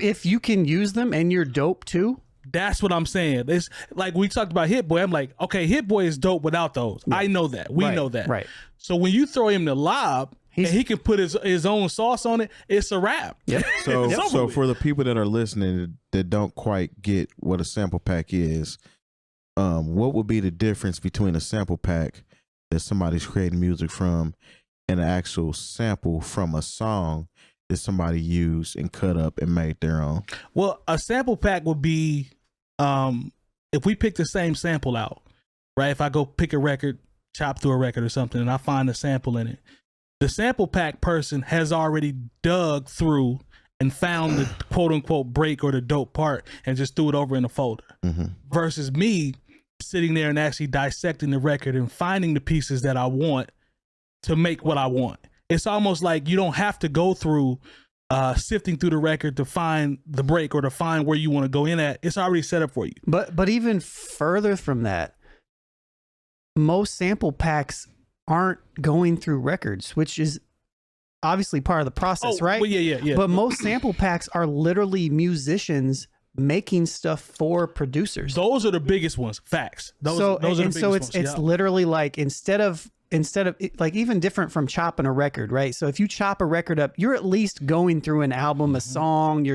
if you can use them and you're dope too. That's what I'm saying. It's like we talked about Hit Boy. I'm like, okay, Hit Boy is dope without those. I know that. We know that. Right. So when you throw him the lob and he can put his own sauce on it, it's a wrap. Yep. So for the people that are listening that don't quite get what a sample pack is, what would be the difference between a sample pack that somebody's creating music from and an actual sample from a song that somebody used and cut up and made their own? Well, a sample pack would be if we pick the same sample out, right? If I go pick a record, chop through a record or something, and I find a sample in it, the sample pack person has already dug through and found the quote unquote break or the dope part and just threw it over in a folder. Versus me sitting there and actually dissecting the record and finding the pieces that I want to make what I want. It's almost like you don't have to go through sifting through the record to find the break or to find where you want to go in at. It's already set up for you. But even further from that, most sample packs aren't going through records, which is obviously part of the process, right? Well, yeah. But most sample packs are literally musicians making stuff for producers. Those are the biggest ones. Facts. Those are the biggest ones. It's literally like instead of like even different from chopping a record, right? So if you chop a record up, you're at least going through an album, a song.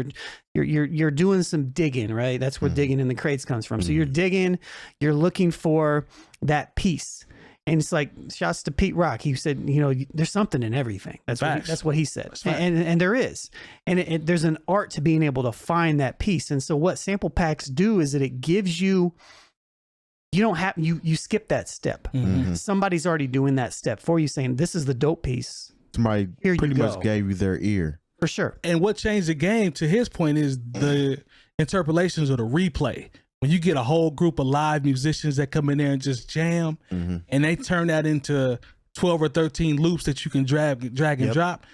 You're doing some digging, right? That's where digging in the crates comes from. So you're digging, you're looking for that piece. And it's like, shouts to Pete Rock. He said, there's something in everything. That's what he said. And there is. And there's an art to being able to find that piece. And so what sample packs do is that it gives you, you skip that step. Somebody's already doing that step for you, saying, this is the dope piece. Somebody pretty much gave you their ear. For sure. And what changed the game, to his point, is the interpolations or the replay. When you get a whole group of live musicians that come in there and just jam, and they turn that into 12 or 13 loops that you can drag and drop,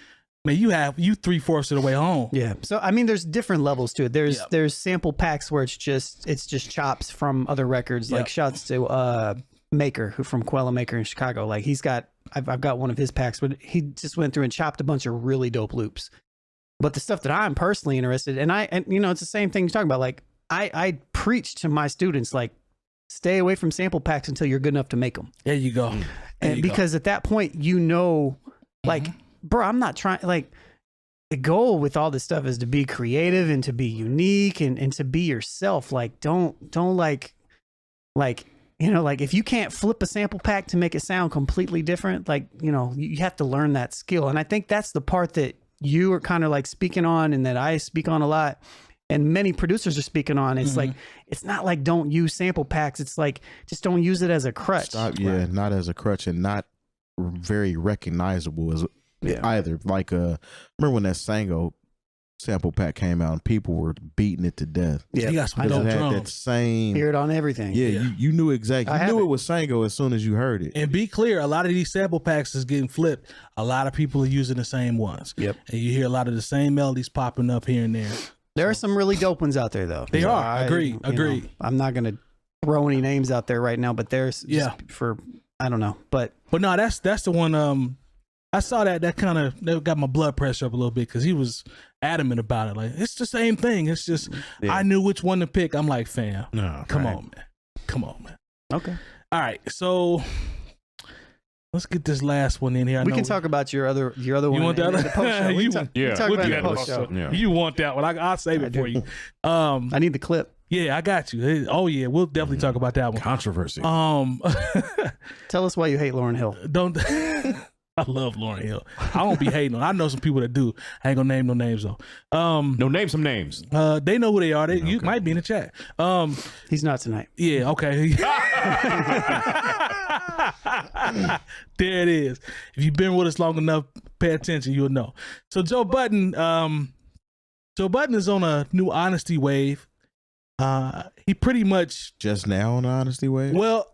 man, you 3/4 of the way home. Yeah. So I mean, there's different levels to it. There's sample packs where it's just chops from other records. Like shouts to Maker, who from 𝗀𝗲𝗱 in Chicago. Like I've got one of his packs, but he just went through and chopped a bunch of really dope loops. But the stuff that I'm personally interested in, and it's the same thing you're talking about. Like I preach to my students, like, stay away from sample packs until you're good enough to make them. There you go. And because at that point, like, bro, I'm not trying, like, the goal with all this stuff is to be creative and to be unique and to be yourself. Like, don't like, if you can't flip a sample pack to make it sound completely different, like, you have to learn that skill. And I think that's the part that you are kind of like speaking on and that I speak on a lot. And many producers are speaking on. It's like, it's not like don't use sample packs. It's like, just don't use it as a crutch. Not as a crutch, and not very recognizable as either. Like, remember when that Songo sample pack came out and people were beating it to death? Yeah, you got some dope drums. That same, hear it on everything. Yeah. You knew exactly. You knew it was Songo as soon as you heard it. And be clear, a lot of these sample packs is getting flipped. A lot of people are using the same ones. Yep. And you hear a lot of the same melodies popping up here and there. There are some really dope ones out there, though. They are. Agree. I'm not going to throw any names out there right now, but there's I don't know. But no, that's the one. I saw that kind of got my blood pressure up a little bit because he was adamant about it. Like, it's the same thing. It's just I knew which one to pick. I'm like, fam, come on, man. Okay. All right. So let's get this last one in here. We can talk about your other one. You want that? The post show. We talk about the post show. Yeah. You want that one? I'll save it for you. I need the clip. Yeah, I got you. Oh yeah, we'll definitely talk about that one. Controversy. Tell us why you hate Lauryn Hill. Don't. I love Lauryn Hill. I don't be hating on. I know some people that do. I ain't gonna name no names though. Name some names. They know who they are. You might be in the chat. He's not tonight. Yeah. Okay. There it is. If you've been with us long enough, pay attention, you'll know. So Joe Budden is on a new honesty wave. He pretty much Just now on the honesty wave. well.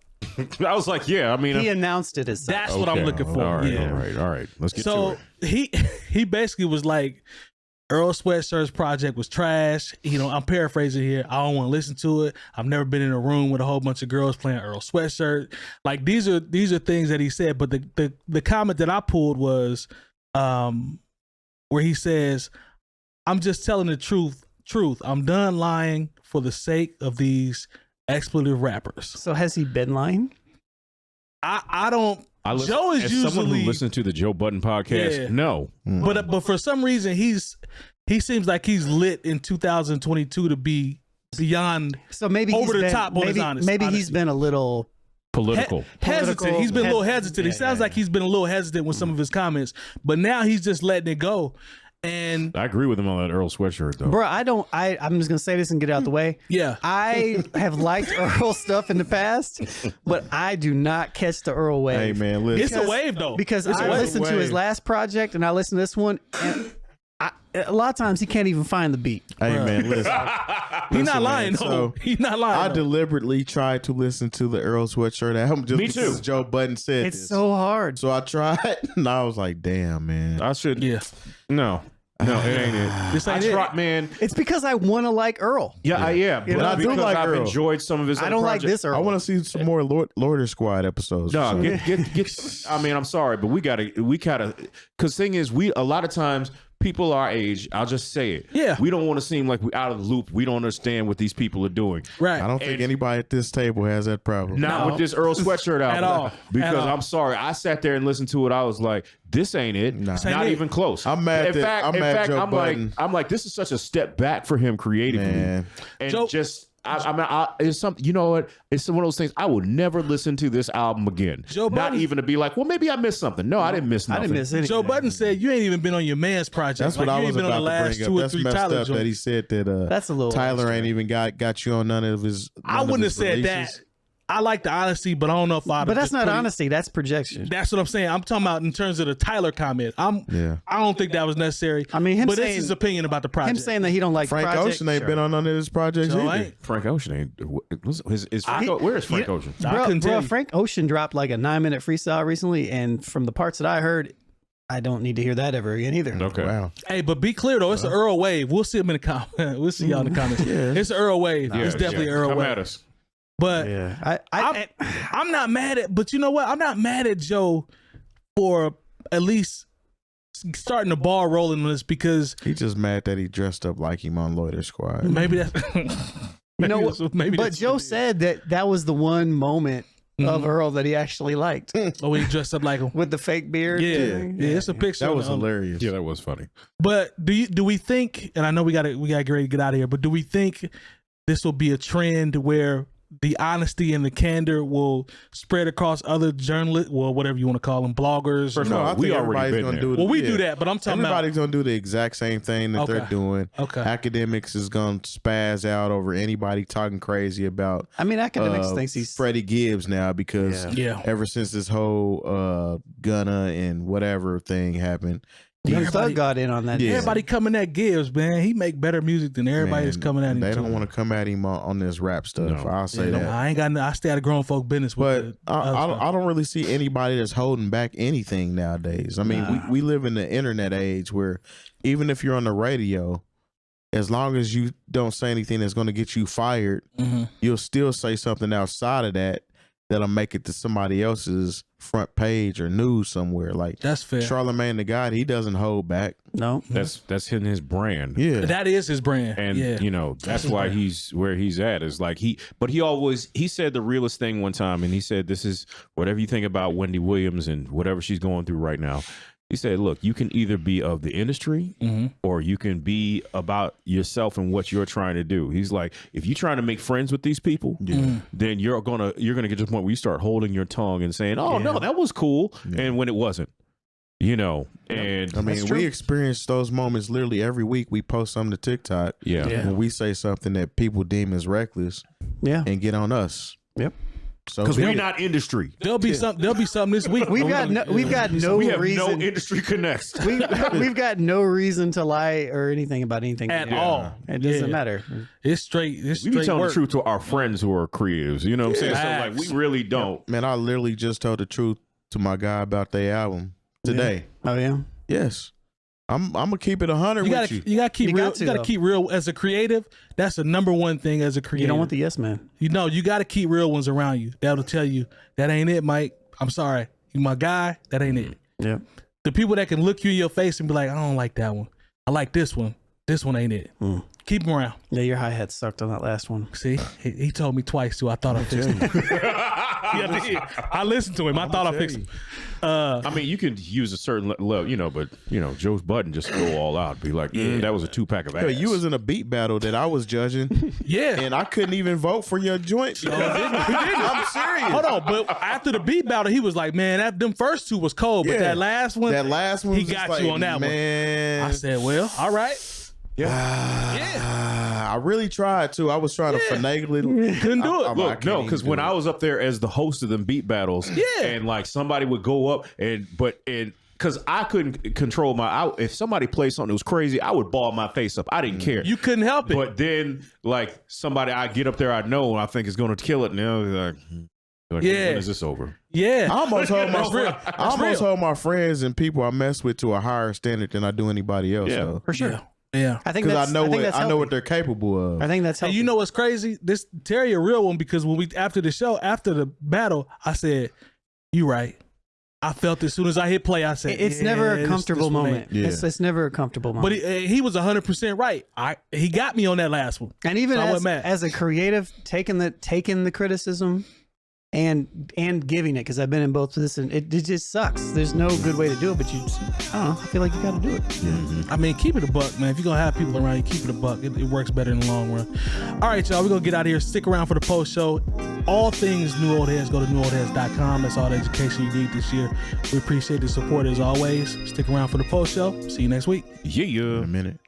I was like, yeah. I mean, He announced it as such. That's what I'm looking for. All right, yeah. all right. Let's get to it. He basically was like, Earl Sweatshirt's project was trash. You know, I'm paraphrasing here. I don't want to listen to it. I've never been in a room with a whole bunch of girls playing Earl Sweatshirt. Like these are things that he said. But the comment that I pulled was where he says, "I'm just telling the truth. I'm done lying for the sake of these expletive rappers." So has he been lying? I don't. Joe is as usually someone who listens to the Joe Budden podcast. Yeah. No, but for some reason he seems like he's lit in 2022 to be beyond So maybe over he's the been, top on his honesty. Maybe he's been a little. political. Hesitant. He's been a little hesitant. Yeah, It sounds like he's been a little hesitant with some of his comments, but now he's just letting it go. And I agree with him on that Earl Sweatshirt though. Bro, I'm just gonna say this and get it out the way. yeah, I have liked Earl stuff in the past, but I do not catch the Earl wave. Hey man, listen. it's a wave though. Because It's a I wave. listened to his last project and I listened to this one, and a lot of times he can't even find the beat. Hey man, listen. He's not lying man, though. so He's not lying. I though. deliberately tried to listen to the Earl Sweatshirt album just Me because too. Joe Budden said It's this. so hard. So I tried, and I was like, "Damn, man." I should. Yeah, No, it ain't it. This ain't I it. try, man. It's because I want to like Earl. Yeah, You but know, I I do do like I've Earl. enjoyed some of his. I other don't like projects. this Earl. I want to see some more Loiter Squad episodes. No, So- get. I mean, I'm sorry, but we gotta. Because thing is, a lot of times people our age, I'll just say it. Yeah. we don't want to seem like we're out of the loop. We don't understand what these people are doing. right. I don't think anybody at this table has that problem. Not No. with this Earl Sweatshirt album At all. Because At all. I'm sorry, I sat there and listened to it. I was like, "This ain't it. Nah. This ain't Not it. even close." I'm mad In that- fact, I'm in mad fact, Joe I'm Budden. like, this is such a step back for him creatively, Man. and Joe- just. It's something. You know what? It's one of those things. I would never listen to this album again. Joe Not Budden- even to be like, well, maybe I missed something. No, I didn't miss I nothing. didn't miss anything. Joe Budden said you ain't even been on your man's project. That's like, what I you was ain't been about on the to last bring 2 up. or That's 3 messed Tyler up that he joints. said that That's a little Tyler extra. ain't even got you on none of his. I wouldn't have said that. I like the honesty, but I don't know if I'd. But that's just not put it- honesty. That's projection. That's what I'm saying. I'm talking about in terms of the Tyler comment. Yeah. I don't think that was necessary. I mean, him but saying- it's his opinion about the project. Him saying that he don't like Frank project, Ocean ain't been on none of his projects So either. ain't. Frank Ocean ain't. Where is Frank Ocean? I couldn't tell you. Frank Ocean dropped like a 9-minute freestyle recently, and from the parts that I heard, I don't need to hear that ever again either. Okay. Wow. Hey, but be clear though, it's an Earl wave. We'll see him in the comments. We'll see y'all in the comments. It's an Earl wave. Yeah, It's definitely yeah. Earl Come wave. at us. But Yeah, I'm not mad at. But you know what? I'm not mad at Joe for at least starting the ball rolling on this because He just mad that he dressed up like him on Loiter Squad. maybe that's. You know what? Maybe but that's Joe what it is. said that was the one moment of Earl that he actually liked Oh, when he dressed up like him. with the fake beard. Yeah, thing. yeah, it's a picture. That of was the- hilarious. Yeah, that was funny. But do we think? And I know we got to get ready to get out of here. But do we think this will be a trend where the honesty and the candor will spread across other journalists, well, whatever you want to call them, bloggers? First No, of all, I we think already everybody's been gonna there. do it. well, we Yeah. do that, but I'm talking Everybody's gonna do the exact same thing that they're Okay. doing. Okay. Academics is gonna spaz out over anybody talking crazy about I mean, academics thinks he's Freddie Gibbs now because Yeah. Yeah. ever since this whole Gunna and whatever thing happened, Young Everybody- Thug got in on that. Yeah. Everybody coming at Gibbs, man. He make better music than everybody that's man, coming at him. They too. don't want to come at him on this rap stuff. No. I'll say Yeah, that. I ain't got. I stay out of grown folk business. But With the other stuff. I don't really see anybody that's holding back anything nowadays. I mean, Nah. we live in the internet age where even if you're on the radio, as long as you don't say anything that's going to get you fired, Mhm. you'll still say something outside of that that'll make it to somebody else's front page or news somewhere. Like That's fair. Charlamagne the God, he doesn't hold back. No. That's in his brand. Yeah. That is his brand. And yeah. you know that's his why brand. he's where he's at is like he said the realest thing one time, and he said, this is whatever you think about Wendy Williams and whatever she's going through right now. He said, look, you can either be of the industry Mhm. or you can be about yourself and what you're trying to do. He's like, if you're trying to make friends with these people, then you're gonna get to the point where you start holding your tongue and saying, oh no, that was cool, and when it wasn't, you know. And I mean, we experience those moments literally every week. We post something to TikTok. yeah. Yeah. When we say something that people deem as reckless Yeah. and get on us. Yep. So Because we're not industry. There'll be something this week. We've got no We have no reason. industry connects. We've got no reason to lie or anything about anything At yeah. all. It doesn't Yeah. matter. It's straight. It's We straight be telling work. the truth to our friends who are creatives. You know what I'm saying? So like, Facts. we really don't. man, I literally just told the truth to my guy about their album today. Oh yeah. Yes, I'm gonna keep it 100 You with gotta, you. you gotta keep You real. got to, You gotta though. keep real as a creative. That's the number one thing as a creative. You don't want the yes man. You know, you gotta keep real ones around you. That'll tell you that ain't it, Mike. I'm sorry, you my guy. That ain't it. Yeah. The people that can look you in your face and be like, I don't like that one. I like this one. This one ain't it. Keep them around. Yeah, your hi hat sucked on that last one. See, he told me twice too. I thought I fixed him. Yeah, I listened to him. I thought I fixed him. I mean, you can use a certain level, you know, but you know, Joe Budden just go all out, be like, that was a 2-pack of ass. Yo, you was in a beat battle that I was judging, Yeah. and I couldn't even vote for your joint. Because I'm serious. Hold on, but after the beat battle, he was like, "Man, them first two was cold, but Yeah. that last one, He was got just you like, on that man. one." I said, "Well, all right." I really tried to. I was trying to finagle it. Couldn't do it. I Look, can't no, even because do when it. I was up there as the host of them beat battles, and like somebody would go up because I couldn't control if somebody played something that was crazy, I would ball my face up. I didn't care. You couldn't help it. But then, like somebody I get up there, I know I think is going to kill it. Now like, Yeah. when is this over? Yeah. I almost hold That's real. That's real. hold my friends and people I mess with to a higher standard than I do anybody else. Yeah. For sure. Yeah. I think Because that's I know think what that's I know healthy. what they're capable of. I think that's And healthy. you know what's crazy? This Terry a real one because when we after the show, after the battle, I said, "You right." I felt as soon as I hit play, I said, it's "Yeah, never a this comfortable one moment. ain't." Yeah. It's never a comfortable moment. But he was 100% right. He got me on that last one. And even So I as, went mad. as a creative, taking the criticism and giving it, because I've been in both of this, and it just sucks. There's no good way to do it, but I don't know. I feel like you got to do it. I mean, keep it a buck, man. If you're going to have people around you, keep it a buck. It works better in the long run. All right, y'all. We're going to get out of here. Stick around for the post show. All things New Old Heads, go to newoldheads.com. That's all the education you need this year. We appreciate the support as always. Stick around for the post show. See you next week. Yeah. In a minute.